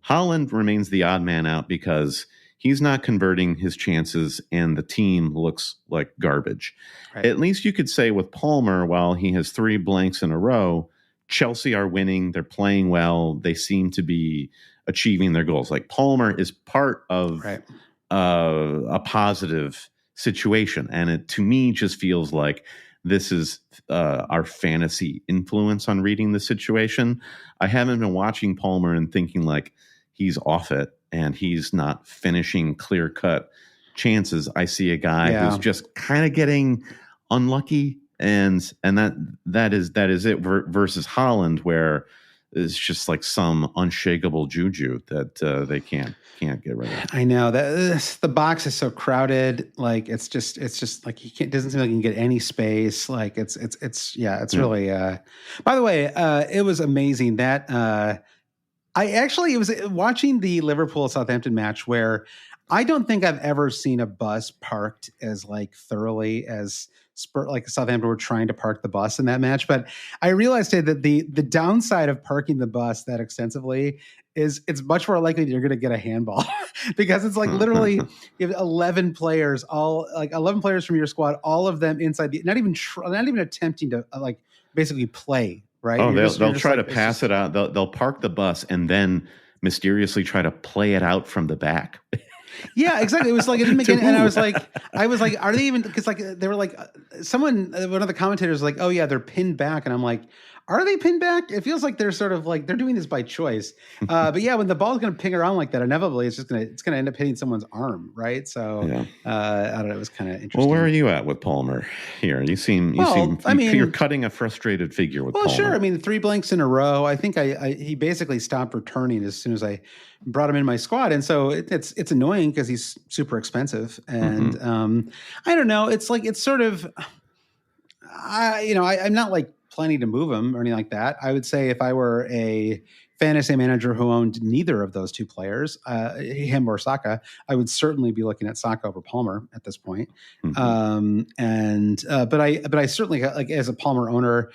Haaland remains the odd man out because he's not converting his chances and the team looks like garbage. Right. At least you could say with Palmer, while he has 3 blanks in a row, Chelsea are winning. They're playing well. They seem to be achieving their goals. Like Palmer is part of a positive situation. And it, to me, just feels like this is our fantasy influence on reading the situation. I haven't been watching Palmer and thinking like he's off it and he's not finishing clear-cut chances. I see a guy who's just kind of getting unlucky, and that is it versus Haaland, where it's just like some unshakable juju that they can't get rid of. I know that the box is so crowded. Like it's just like doesn't seem like you can get any space. Like it's really. By the way, it was amazing that. It was watching the Liverpool Southampton match where I don't think I've ever seen a bus parked as like thoroughly as Southampton were trying to park the bus in that match. But I realized that the downside of parking the bus that extensively is it's much more likely that you're going to get a handball because it's like literally you have 11 players, all like 11 players from your squad, all of them inside the, not even attempting to like basically play. Right? Oh, they'll try to pass it out. They'll park the bus and then mysteriously try to play it out from the back. Yeah, exactly. It was like it didn't make any, and I was like, are they even? Because like they were like, one of the commentators was like, oh yeah, they're pinned back, and I'm like, are they pinned back? It feels like they're sort of like they're doing this by choice. But yeah, when the ball's going to ping around like that, inevitably it's going to end up hitting someone's arm, right? So I don't know. It was kind of interesting. Well, where are you at with Palmer here? You're cutting a frustrated figure with Palmer. Well, sure. I mean, 3 blanks in a row. I think he basically stopped returning as soon as I brought him in my squad, and so it's annoying because he's super expensive, and I don't know. It's like it's sort of, I'm not like planning to move him or anything like that. I would say if I were a fantasy manager who owned neither of those 2 players, him or Saka, I would certainly be looking at Saka over Palmer at this point. But I certainly, like as a Palmer owner,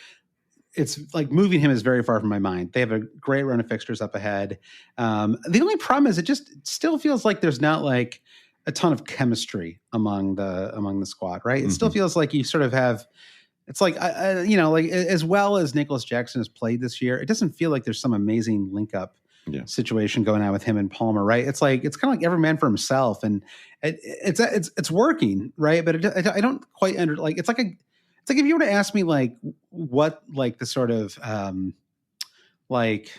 it's like moving him is very far from my mind. They have a great run of fixtures up ahead. The only problem is it still feels like there's not like a ton of chemistry among the squad, right? It still feels like you sort of have. It's like like as well as Nicolas Jackson has played this year, it doesn't feel like there's some amazing link up situation going on with him and Palmer, right? It's like it's kind of like every man for himself, and it's working, right? But I don't quite like it's like if you were to ask me like what like the sort of like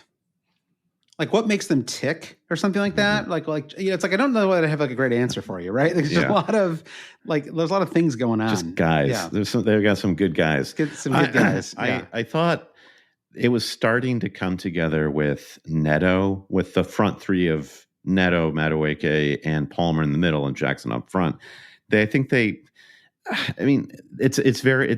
what makes them tick or something like that, like it's like I don't know whether I have like a great answer for you, right? There's just a lot of there's a lot of things going on. Just guys, they've got some good guys. Some good guys. I thought it was starting to come together with Neto, with the front 3 of Neto, Madueke, and Palmer in the middle, and Jackson up front. It's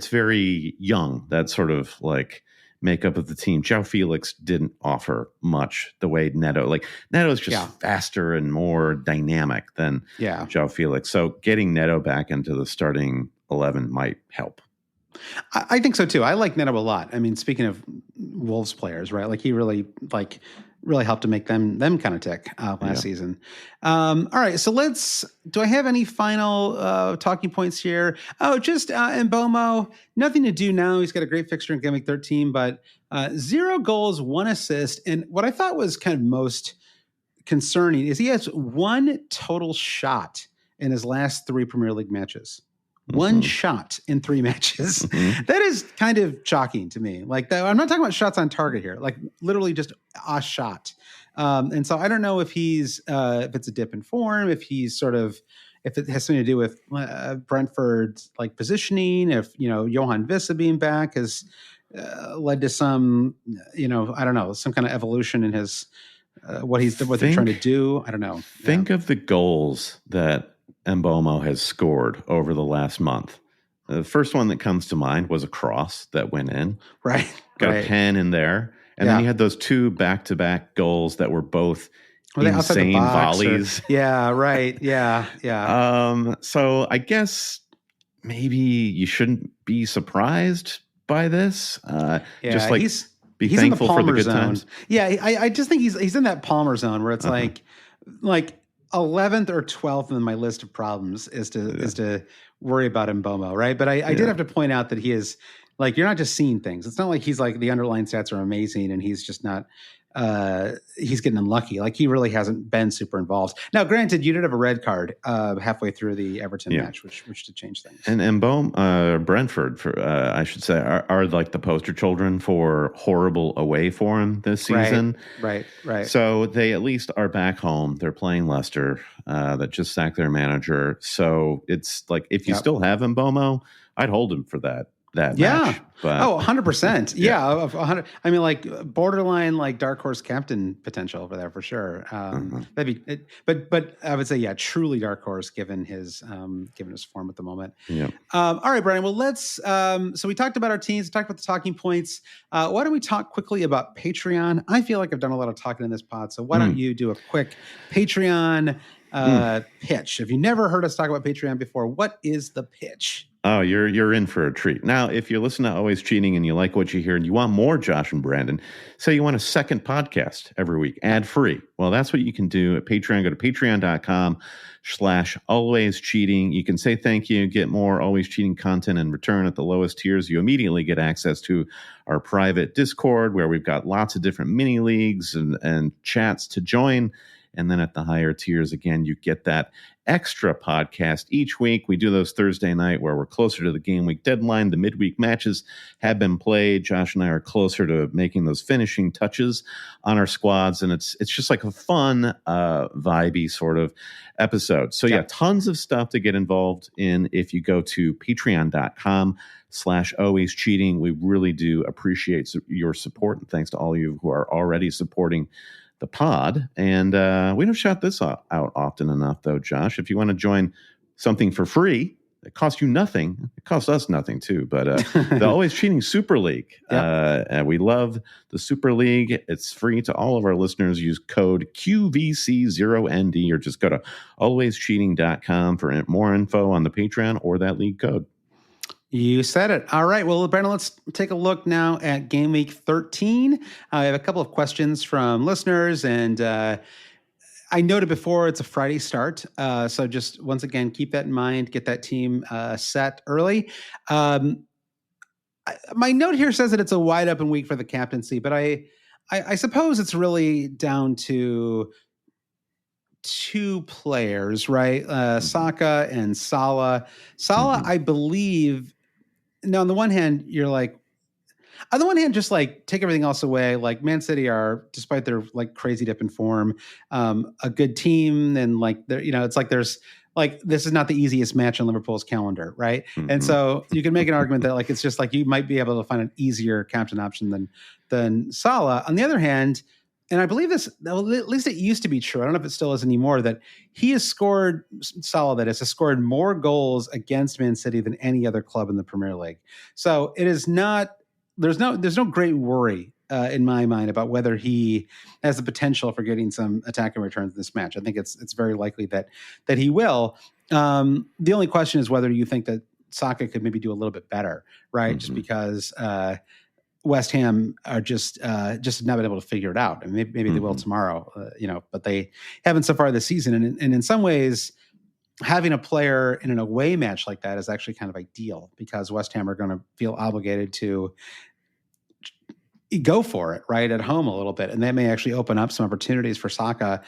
very young, that sort of like makeup of the team. João Felix didn't offer much the way Neto's just faster and more dynamic than João Felix. So getting Neto back into the starting 11 might help. I think so too. I like Neto a lot. I mean, speaking of Wolves players, right? Like he really really helped to make them kind of tick last season. All right, so do I have any final talking points here? Oh, just Mbomo, nothing to do now. He's got a great fixture in Game Week 13, but 0 goals, 1 assist. And what I thought was kind of most concerning is he has 1 total shot in his last 3 Premier League matches. 1 shot in 3 matches. That is kind of shocking to me. Like, I'm not talking about shots on target here, like literally just a shot. And so I don't know if he's, if it's a dip in form, if he's if it has something to do with Brentford's like positioning, if, Johan Vissa being back has led to some, I don't know, some kind of evolution in his, what they're trying to do. I don't know. Think of the goals that Mbomo has scored over the last month. The first one that comes to mind was a cross that went in. Right. Got a pen in there. And then he had those 2 back-to-back goals that were both insane volleys. Right. Yeah. So I guess maybe you shouldn't be surprised by this. Just like he's thankful for the good zone. times. Yeah, I just think he's in that Palmer zone where it's like 11th or 12th on my list of problems is to worry about Mbomo, right? But I did have to point out that he is like, you're not just seeing things. It's not like he's like the underlying stats are amazing and he's just not he's getting unlucky. Like he really hasn't been super involved. Now, granted, you did have a red card halfway through the Everton match, which did change things. And Brentford, I should say, are like the poster children for horrible away form this season. Right. So they at least are back home. They're playing Leicester, that just sacked their manager. So it's like if you still have Mbomo, I'd hold him for that match. But, 100%. Yeah. 100. I mean, like borderline, like dark horse captain potential over there for sure. That'd be, but I would say, truly dark horse given his form at the moment. Yeah. All right, Brian. Well, let's, so we talked about our teams, talked about the talking points. Why don't we talk quickly about Patreon? I feel like I've done a lot of talking in this pod. So why don't you do a quick Patreon pitch? If you never heard us talk about Patreon before, what is the pitch? Oh, you're in for a treat. Now, if you listen to Always Cheating and you like what you hear and you want more Josh and Brandon, say you want a second podcast every week, ad-free. Well, that's what you can do at Patreon. Go to patreon.com/alwayscheating. You can say thank you, get more Always Cheating content in return at the lowest tiers. You immediately get access to our private Discord where we've got lots of different mini leagues and chats to join. And then at the higher tiers, again, you get that extra podcast each week. We do those Thursday night where we're closer to the game week deadline. The midweek matches have been played. Josh and I are closer to making those finishing touches on our squads. And it's just like a fun, vibey sort of episode. So tons of stuff to get involved in if you go to patreon.com/alwayscheating. We really do appreciate your support. And thanks to all of you who are already supporting the pod. And we don't shout this out often enough, though, Josh. If you want to join something for free, it costs you nothing. It costs us nothing, too. But the Always Cheating Super League. We love the Super League. It's free to all of our listeners. Use code QVC0ND or just go to alwayscheating.com for more info on the Patreon or that league code. You said it. All right. Well, Brandon, let's take a look now at Game Week 13. I have a couple of questions from listeners, and I noted before it's a Friday start. So just once again, keep that in mind. Get that team set early. My note here says that it's a wide open week for the captaincy, but I suppose it's really down to 2 players, right? Saka and Salah. Salah, I believe. Now, on the one hand, you're like, on the one hand, just like take everything else away. Like Man City are, despite their like crazy dip in form, a good team, and like they're, it's like there's like this is not the easiest match on Liverpool's calendar, right? And so you can make an argument that like it's just like you might be able to find an easier captain option than Salah. On the other hand. And I believe this, at least it used to be true. I don't know if it still is anymore, that he has scored, Salah that is, has scored more goals against Man City than any other club in the Premier League. So it is not, there's no great worry in my mind about whether he has the potential for getting some attacking returns in this match. I think it's very likely that he will. The only question is whether you think that Saka could maybe do a little bit better, right? Just because West Ham are just not been able to figure it out. And maybe they will tomorrow, but they haven't so far this season. And in some ways, having a player in an away match like that is actually kind of ideal because West Ham are going to feel obligated to go for it right at home a little bit. And that may actually open up some opportunities for Saka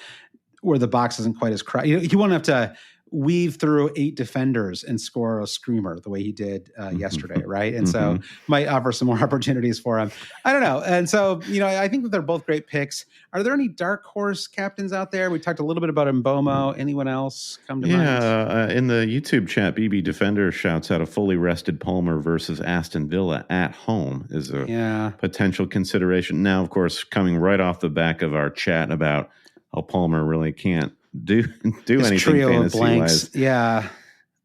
where the box isn't quite as crowded. He won't have to weave through 8 defenders and score a screamer the way he did yesterday, right? And so might offer some more opportunities for him. I don't know. And so, I think that they're both great picks. Are there any dark horse captains out there? We talked a little bit about Mbomo. Anyone else come to mind? Yeah, in the YouTube chat, BB Defender shouts out a fully rested Palmer versus Aston Villa at home is a potential consideration. Now, of course, coming right off the back of our chat about how Palmer really can't do anything fantasy wise. Yeah.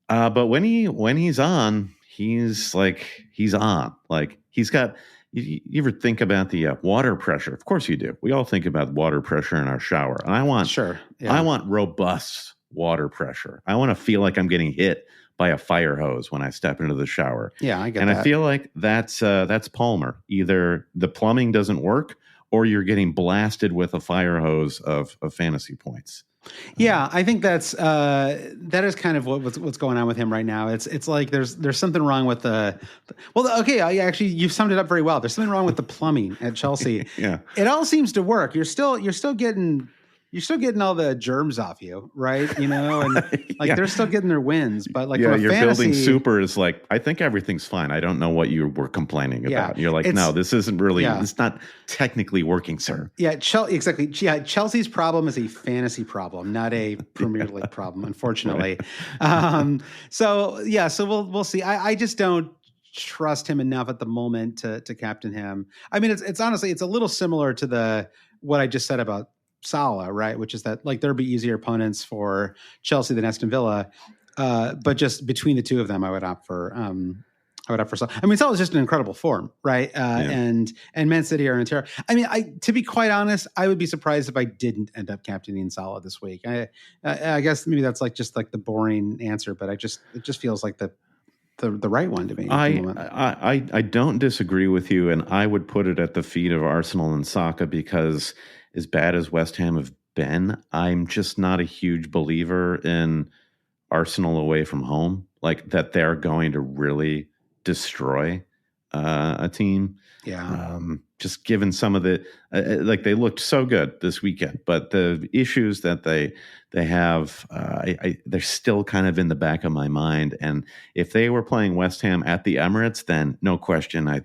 But when he's on, he's on. Like he's got. You ever think about the water pressure? Of course you do. We all think about water pressure in our shower, and I want I want robust water pressure. I want to feel like I'm getting hit by a fire hose when I step into the shower. Yeah, I get that. And I feel like that's Palmer. Either the plumbing doesn't work, or you're getting blasted with a fire hose of fantasy points. Yeah, I think that is kind of what's going on with him right now. It's like there's something wrong with actually you've summed it up very well. There's something wrong with the plumbing at Chelsea. Yeah, it all seems to work. You're still getting all the germs off you, right? And they're still getting their wins, but you're fantasy, building super is like, I think everything's fine. I don't know what you were complaining about. You're like, no, this isn't really, it's not technically working, sir. Yeah, exactly. Yeah, Chelsea's problem is a fantasy problem, not a Premier League problem, unfortunately. So we'll see. I just don't trust him enough at the moment to captain him. I mean, it's honestly, it's a little similar to what I just said about Salah, right? Which is that there'd be easier opponents for Chelsea than Aston Villa, but just between the two of them, I would opt for Salah. I mean, Salah's just an incredible form, right? And Man City are in terror. I mean, to be quite honest, I would be surprised if I didn't end up captaining Salah this week. I guess maybe that's just the boring answer, but it just feels like the right one to me. I don't disagree with you, and I would put it at the feet of Arsenal and Saka because, as bad as West Ham have been, I'm just not a huge believer in Arsenal away from home, like that they're going to really destroy a team. Yeah. Just given some of the they looked so good this weekend, but the issues that they have, they're still kind of in the back of my mind. And if they were playing West Ham at the Emirates, then no question, I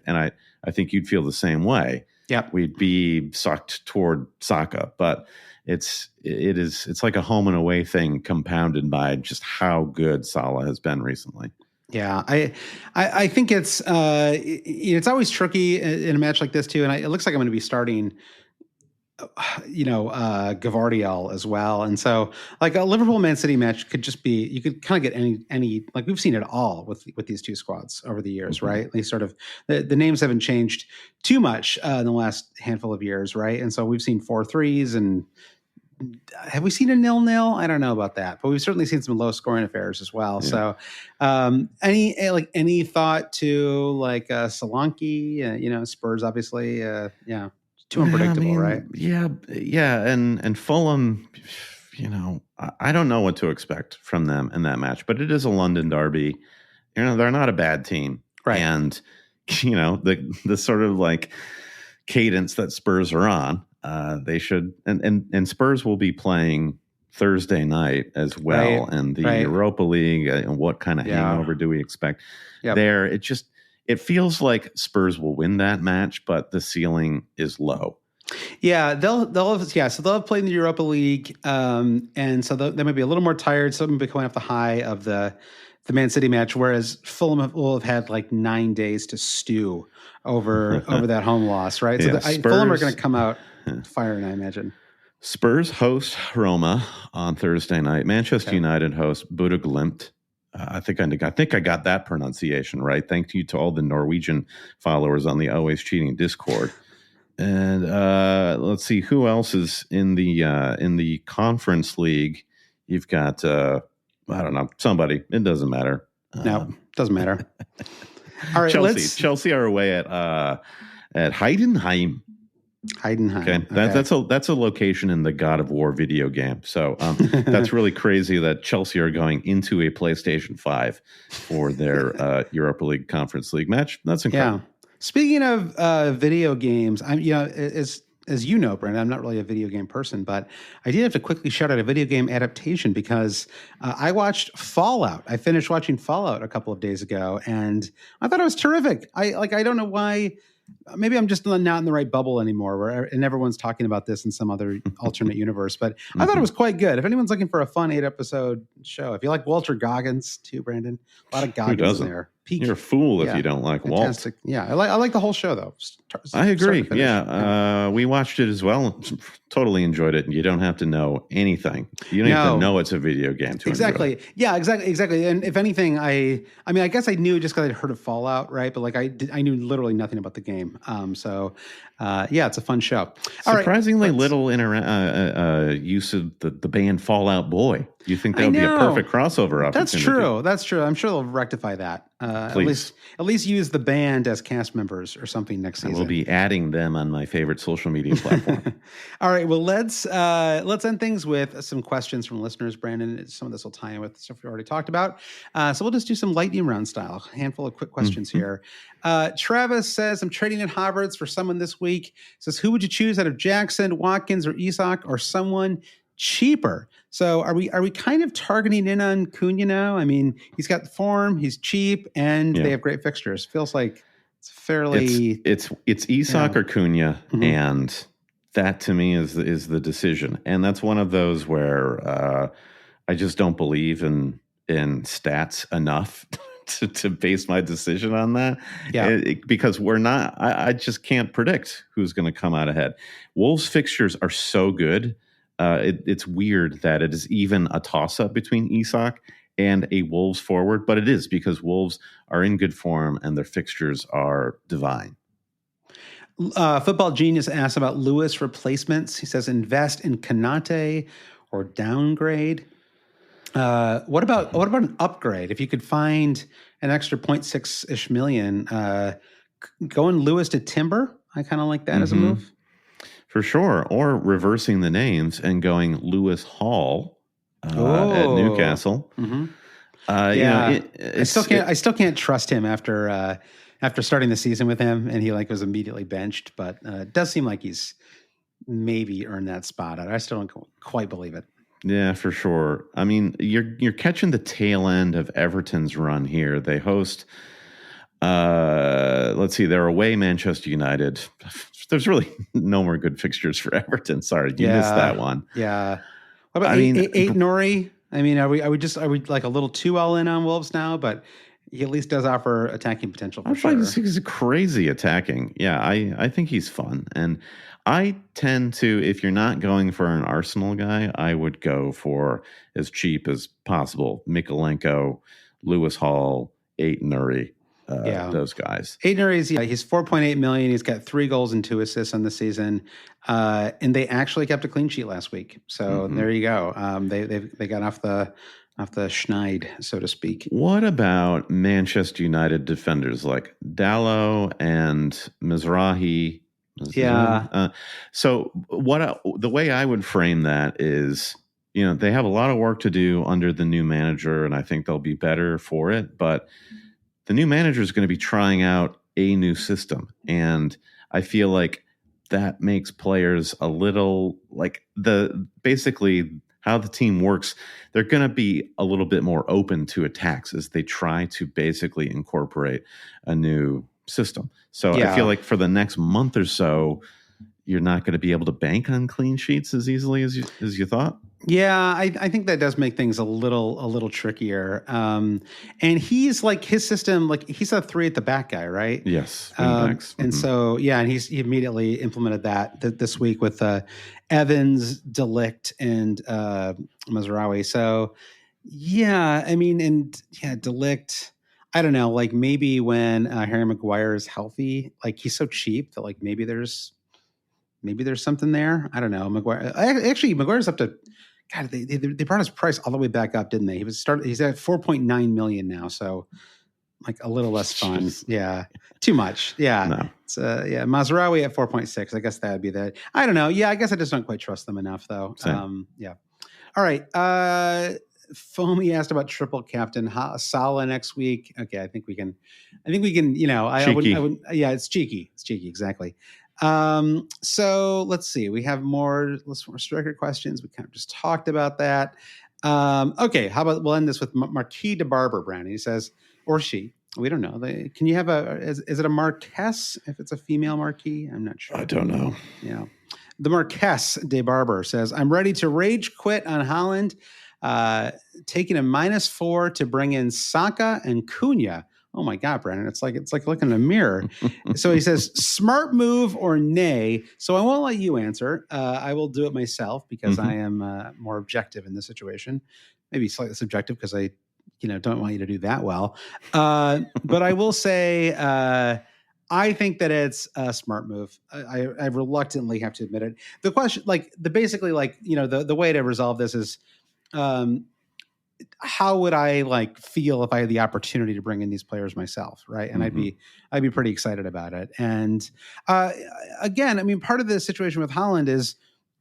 think you'd feel the same way. Yep. We'd be sucked toward Saka, but it's like a home and away thing compounded by just how good Salah has been recently. Yeah, I think it's always tricky in a match like this too, and it looks like I'm going to be starting, Gavardiol as well, and so a Liverpool Man City match could just be, you could kind of get any we've seen it all with these two squads over the years, right? They sort of the names haven't changed too much in the last handful of years, right? And so we've seen 4-3s, and have we seen a 0-0? I don't know about that, but we've certainly seen some low scoring affairs as well. Yeah. So, any thought to Solanke? Spurs obviously, too unpredictable, right? Yeah, and Fulham, I don't know what to expect from them in that match, but it is a London derby. They're not a bad team, right? And the sort of cadence that Spurs are on. They should, and Spurs will be playing Thursday night as well, right, and the Europa League. And what kind of hangover do we expect there? It feels like Spurs will win that match, but the ceiling is low. Yeah, they'll have played in the Europa League, and so they might be a little more tired. Some will be coming off the high of the Man City match, whereas Fulham will have had 9 days to stew over that home loss, right? So Fulham are going to come out firing, I imagine. Spurs host Roma on Thursday night. Manchester United host Buda Glimt. I think I got that pronunciation right. Thank you to all the Norwegian followers on the Always Cheating Discord. And let's see who else is in the Conference League. You've got I don't know, somebody. It doesn't matter. No, doesn't matter. All right, Chelsea are away at at Heidenheim. Okay. That's a location in the God of War video game. So that's really crazy that Chelsea are going into a PlayStation 5 for their Europa League Conference League match. That's incredible. Yeah. Speaking of video games, as you know, Brandon, I'm not really a video game person, but I did have to quickly shout out a video game adaptation because I watched Fallout. I finished watching Fallout a couple of days ago, and I thought it was terrific. I don't know why. Maybe I'm just not in the right bubble anymore, and everyone's talking about this in some other alternate universe. But I thought it was quite good. If anyone's looking for a fun 8-episode show, if you like Walter Goggins too, Brandon, a lot of Goggins in there. You're a fool if you don't like fantastic. Walt. Yeah, I like the whole show though. I agree. Yeah, we watched it as well. Totally enjoyed it, and you don't have to know anything. You don't have to know it's a video game to exactly. enjoy it. Yeah, exactly. And if anything, I guess I knew just because I'd heard of Fallout, right? But like I knew literally nothing about the game. It's a fun show. Surprisingly little use of the band Fall Out Boy. You think that would be a perfect crossover opportunity? That's true. I'm sure they'll rectify that. Please. At least use the band as cast members or something next season. I will be adding them on my favorite social media platform. All right. Well, let's end things with some questions from listeners, Brandon. Some of this will tie in with stuff we already talked about. So we'll just do some lightning round style. A handful of quick questions here. Travis says, I'm trading in Havertz for someone this week. Says, who would you choose out of Jackson, Watkins, or Isak, or someone cheaper? So are we kind of targeting in on Cunha now? I mean, he's got the form, he's cheap, and they have great fixtures. Feels like it's fairly it's Isak or Cunha, and that to me is the decision. And that's one of those where I just don't believe in stats enough to base my decision on that. Yeah, because I just can't predict who's going to come out ahead. Wolves fixtures are so good. It's weird that it is even a toss-up between Isak and a Wolves forward, but it is because Wolves are in good form and their fixtures are divine. Football Genius asks about Lewis replacements. He says invest in Konate or downgrade. What about an upgrade? If you could find an extra 0.6-ish million, going Lewis to Timber, I kind of like that as a move. For sure. Or reversing the names and going Lewis Hall at Newcastle. I still can't trust him after starting the season with him, and he was immediately benched. But it does seem like he's maybe earned that spot. I still don't quite believe it. Yeah, for sure. I mean, you're catching the tail end of Everton's run here. They host. Let's see, they're away Manchester United. There's really no more good fixtures for Everton. Sorry, you missed that one. Yeah. What about eight Nori? I mean, are we like a little too all in on Wolves now? But he at least does offer attacking potential for sure. He's crazy attacking. Yeah, I think he's fun. And I tend to, if you're not going for an Arsenal guy, I would go for as cheap as possible. Mikolenko, Lewis Hall, Nuri. Those guys. He's 4.8 million. He's got 3 goals and 2 assists on the season, and they actually kept a clean sheet last week. So there you go. They got off the schneid, so to speak. What about Manchester United defenders like Dalot and Mizrahi? So the way I would frame that is, they have a lot of work to do under the new manager, and I think they'll be better for it, but the new manager is going to be trying out a new system. And I feel like that makes players a little basically how the team works. They're going to be a little bit more open to attacks as they try to basically incorporate a new system. So I feel like for the next month or so, you're not going to be able to bank on clean sheets as easily as you thought. Yeah, I think that does make things a little trickier. And he's his system, he's a 3 at the back guy, right? Yes. And so, and he immediately implemented that this week with Evans, De Ligt, and Mazraoui. So, De Ligt, I don't know, maybe when Harry Maguire is healthy, he's so cheap that maybe there's something there. I don't know. Maguire's up to, God, they brought his price all the way back up, didn't they? He's at 4.9 million now. So like a little less fun. Yeah. Too much. Yeah. No. It's Mazraoui at 4.6. I guess that would be that. I don't know. Yeah, I guess I just don't quite trust them enough though. Yeah. All right. Foamy asked about triple captain Salah next week. Okay, I think we can. I wouldn't. Yeah, it's cheeky. It's cheeky. Exactly. So let's see. We have more striker questions. We kind of just talked about that. Okay, how about we'll end this with Marquis de Barber, Brandon. He says, or she. We don't know. Can you have is it a Marquess if it's a female Marquis? I'm not sure. I don't know. Yeah. The Marquess de Barber says, I'm ready to rage quit on Haaland, taking a -4 to bring in Saka and Cunha. Oh my God, Brandon, it's like looking in a mirror. So he says, smart move or nay. So I won't let you answer. I will do it myself because I am more objective in this situation. Maybe slightly subjective because I don't want you to do that well. But I will say, I think that it's a smart move. I reluctantly have to admit it. The question, the way to resolve this is, how would I feel if I had the opportunity to bring in these players myself, right? And I'd be pretty excited about it. And again, I mean, part of the situation with Haaland is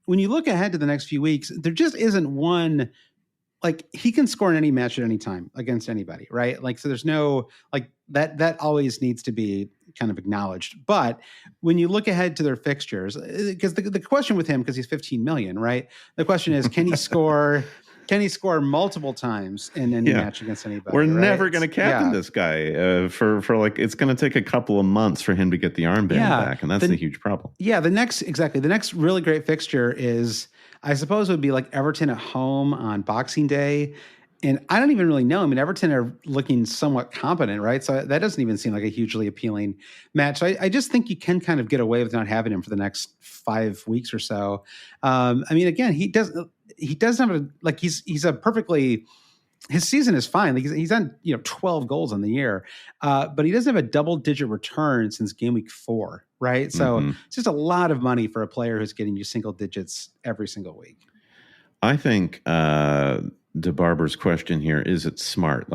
when you look ahead to the next few weeks, there just isn't one. He can score in any match at any time against anybody, right? So there's no that always needs to be kind of acknowledged. But when you look ahead to their fixtures, because the question with him, because he's 15 million, right? The question is, can he score? Can he score multiple times in any match against anybody? We're never going to captain this guy for it's going to take a couple of months for him to get the armband back, and that's the huge problem. Yeah, the next really great fixture is, I suppose, would be Everton at home on Boxing Day. And I don't even really know. I mean, Everton are looking somewhat competent, right? So that doesn't even seem like a hugely appealing match. So I just think you can kind of get away with not having him for the next 5 weeks or so. I mean, again, he doesn't have he's a perfectly, his season is fine. He's on 12 goals on the year, but he doesn't have a double-digit return since game week 4, right? So it's just a lot of money for a player who's getting you single digits every single week. I think De Barber's question here, is it smart?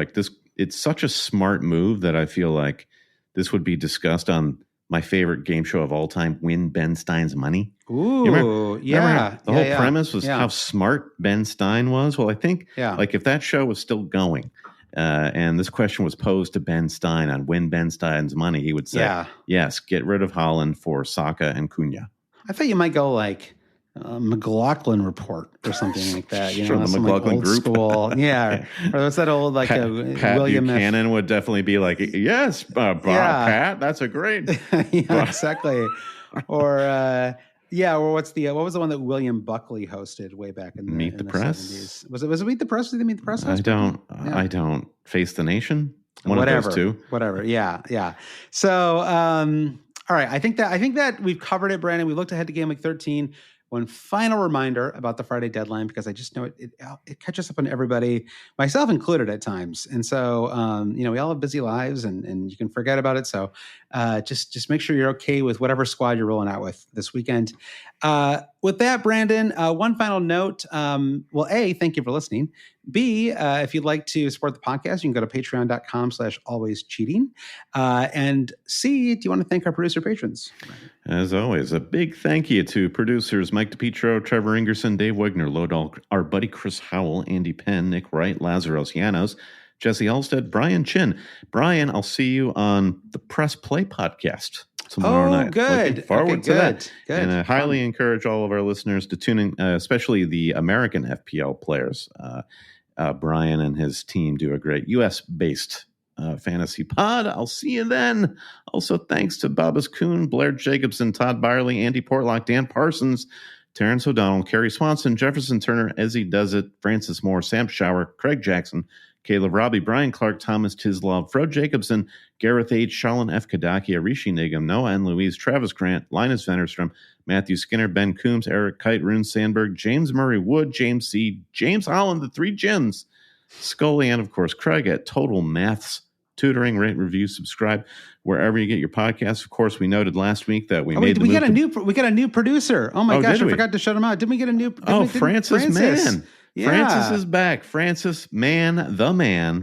It's such a smart move that I feel like this would be discussed on my favorite game show of all time, Win Ben Stein's Money. Ooh, remember the whole premise was how smart Ben Stein was? Well, I think if that show was still going and this question was posed to Ben Stein on Win Ben Stein's Money, he would say, yes, get rid of Haaland for Saka and Cunha. I thought you might go McLaughlin report or something like that. The McLaughlin old group. School. Yeah. Or what's that old Pat William Buchanan would definitely be like, yes, Pat, that's a great. Yeah, exactly. Or or what was the one that William Buckley hosted way back in the Meet the Press? 70s? Was it Meet the Press? Did they Meet the Press? I don't. Face the Nation? One of those two. Whatever. Yeah. So all right. I think that we've covered it, Brandon. We looked ahead to game week 13. One final reminder about the Friday deadline, because I just know it catches up on everybody, myself included at times. And so, we all have busy lives and you can forget about it. So just make sure you're okay with whatever squad you're rolling out with this weekend. With that, Brandon, one final note. A, thank you for listening. B, if you'd like to support the podcast, you can go to patreon.com/alwayscheating. And C, do you want to thank our producer patrons? As always, a big thank you to producers Mike DePietro, Trevor Ingerson, Dave Wegner, Lodal, our buddy Chris Howell, Andy Penn, Nick Wright, Lazaros Llanos, Jesse Halstead, Brian Chin. Brian, I'll see you on the Press Play podcast tomorrow night. Good. Looking forward to that. Good. And I highly encourage all of our listeners to tune in, especially the American FPL players. Brian and his team do a great U.S.-based fantasy pod. I'll see you then. Also, thanks to Babas Kuhn, Blair Jacobson, Todd Byerly, Andy Portlock, Dan Parsons, Terrence O'Donnell, Kerry Swanson, Jefferson Turner, Ezzy Does It, Francis Moore, Sam Shower, Craig Jackson, Caleb Robbie, Brian Clark, Thomas Tislov, Fro Jacobson, Gareth H., Shalin F. Kadaki, Arishi Nigam, Noah and Louise, Travis Grant, Linus Vennerstrom, Matthew Skinner, Ben Coombs, Eric Kite, Rune Sandberg, James Murray Wood, James C., James Holland, the Three Jims, Scully, and of course, Craig at Total Maths Tutoring. Rate, review, subscribe wherever you get your podcasts. Of course, we noted last week that we made. We got a new producer. Oh my gosh, I forgot to shut him out. Didn't we get a new? Francis Mann. Yeah. Francis is back. Francis the man.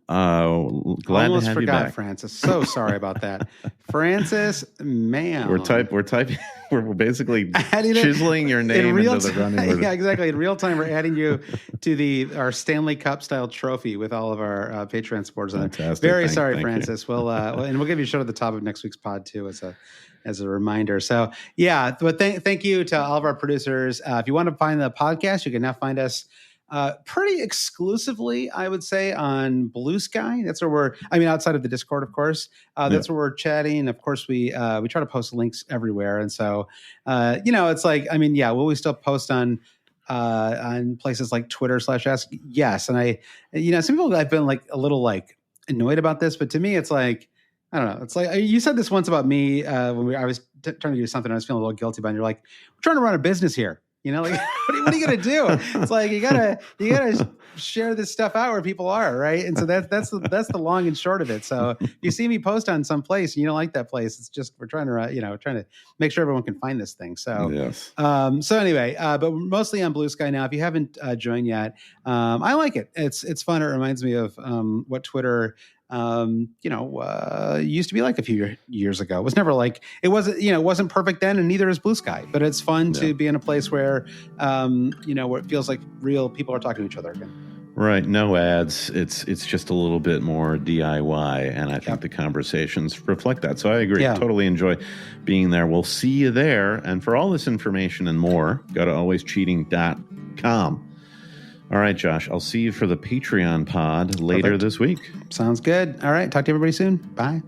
Glad Almost to have forgot, you back, Francis. So sorry about that, Francis. Man, we're typing. We're basically chiseling your name into the running order. Yeah, exactly. In real time, we're adding you to our Stanley Cup style trophy with all of our Patreon supporters on it. Very sorry, Francis. We'll and we'll give you a shout at the top of next week's pod too as a reminder. So yeah, but thank you to all of our producers. If you want to find the podcast, you can now find us pretty exclusively, I would say, on Blue Sky. That's where outside of the Discord, of course. That's where we're chatting. Of course, we try to post links everywhere. And so, it's like, will we still post on places like Twitter/Ask? Yes. And some people I've been like a little like annoyed about this, but to me, it's like, I don't know. It's like you said this once about me when I was trying to do something. I was feeling a little guilty about it. And you're like, we're trying to run a business here. Like what are you gonna do? It's like you gotta share this stuff out where people are, right? And so that's the long and short of it. So if you see me post on some place and you don't like that place, it's just we're trying to make sure everyone can find this thing. So yes. So anyway, but we're mostly on Blue Sky now. If you haven't joined yet, I like it. It's fun. It reminds me of what Twitter used to be like a few years ago. It was never like it wasn't perfect then, and neither is Blue Sky. But it's fun to be in a place where where it feels like real people are talking to each other again. Right, no ads. It's just a little bit more DIY, and I think the conversations reflect that. So I agree. Yeah. Totally enjoy being there. We'll see you there. And for all this information and more, go to alwayscheating.com. All right, Josh, I'll see you for the Patreon pod later this week. Sounds good. All right. Talk to everybody soon. Bye.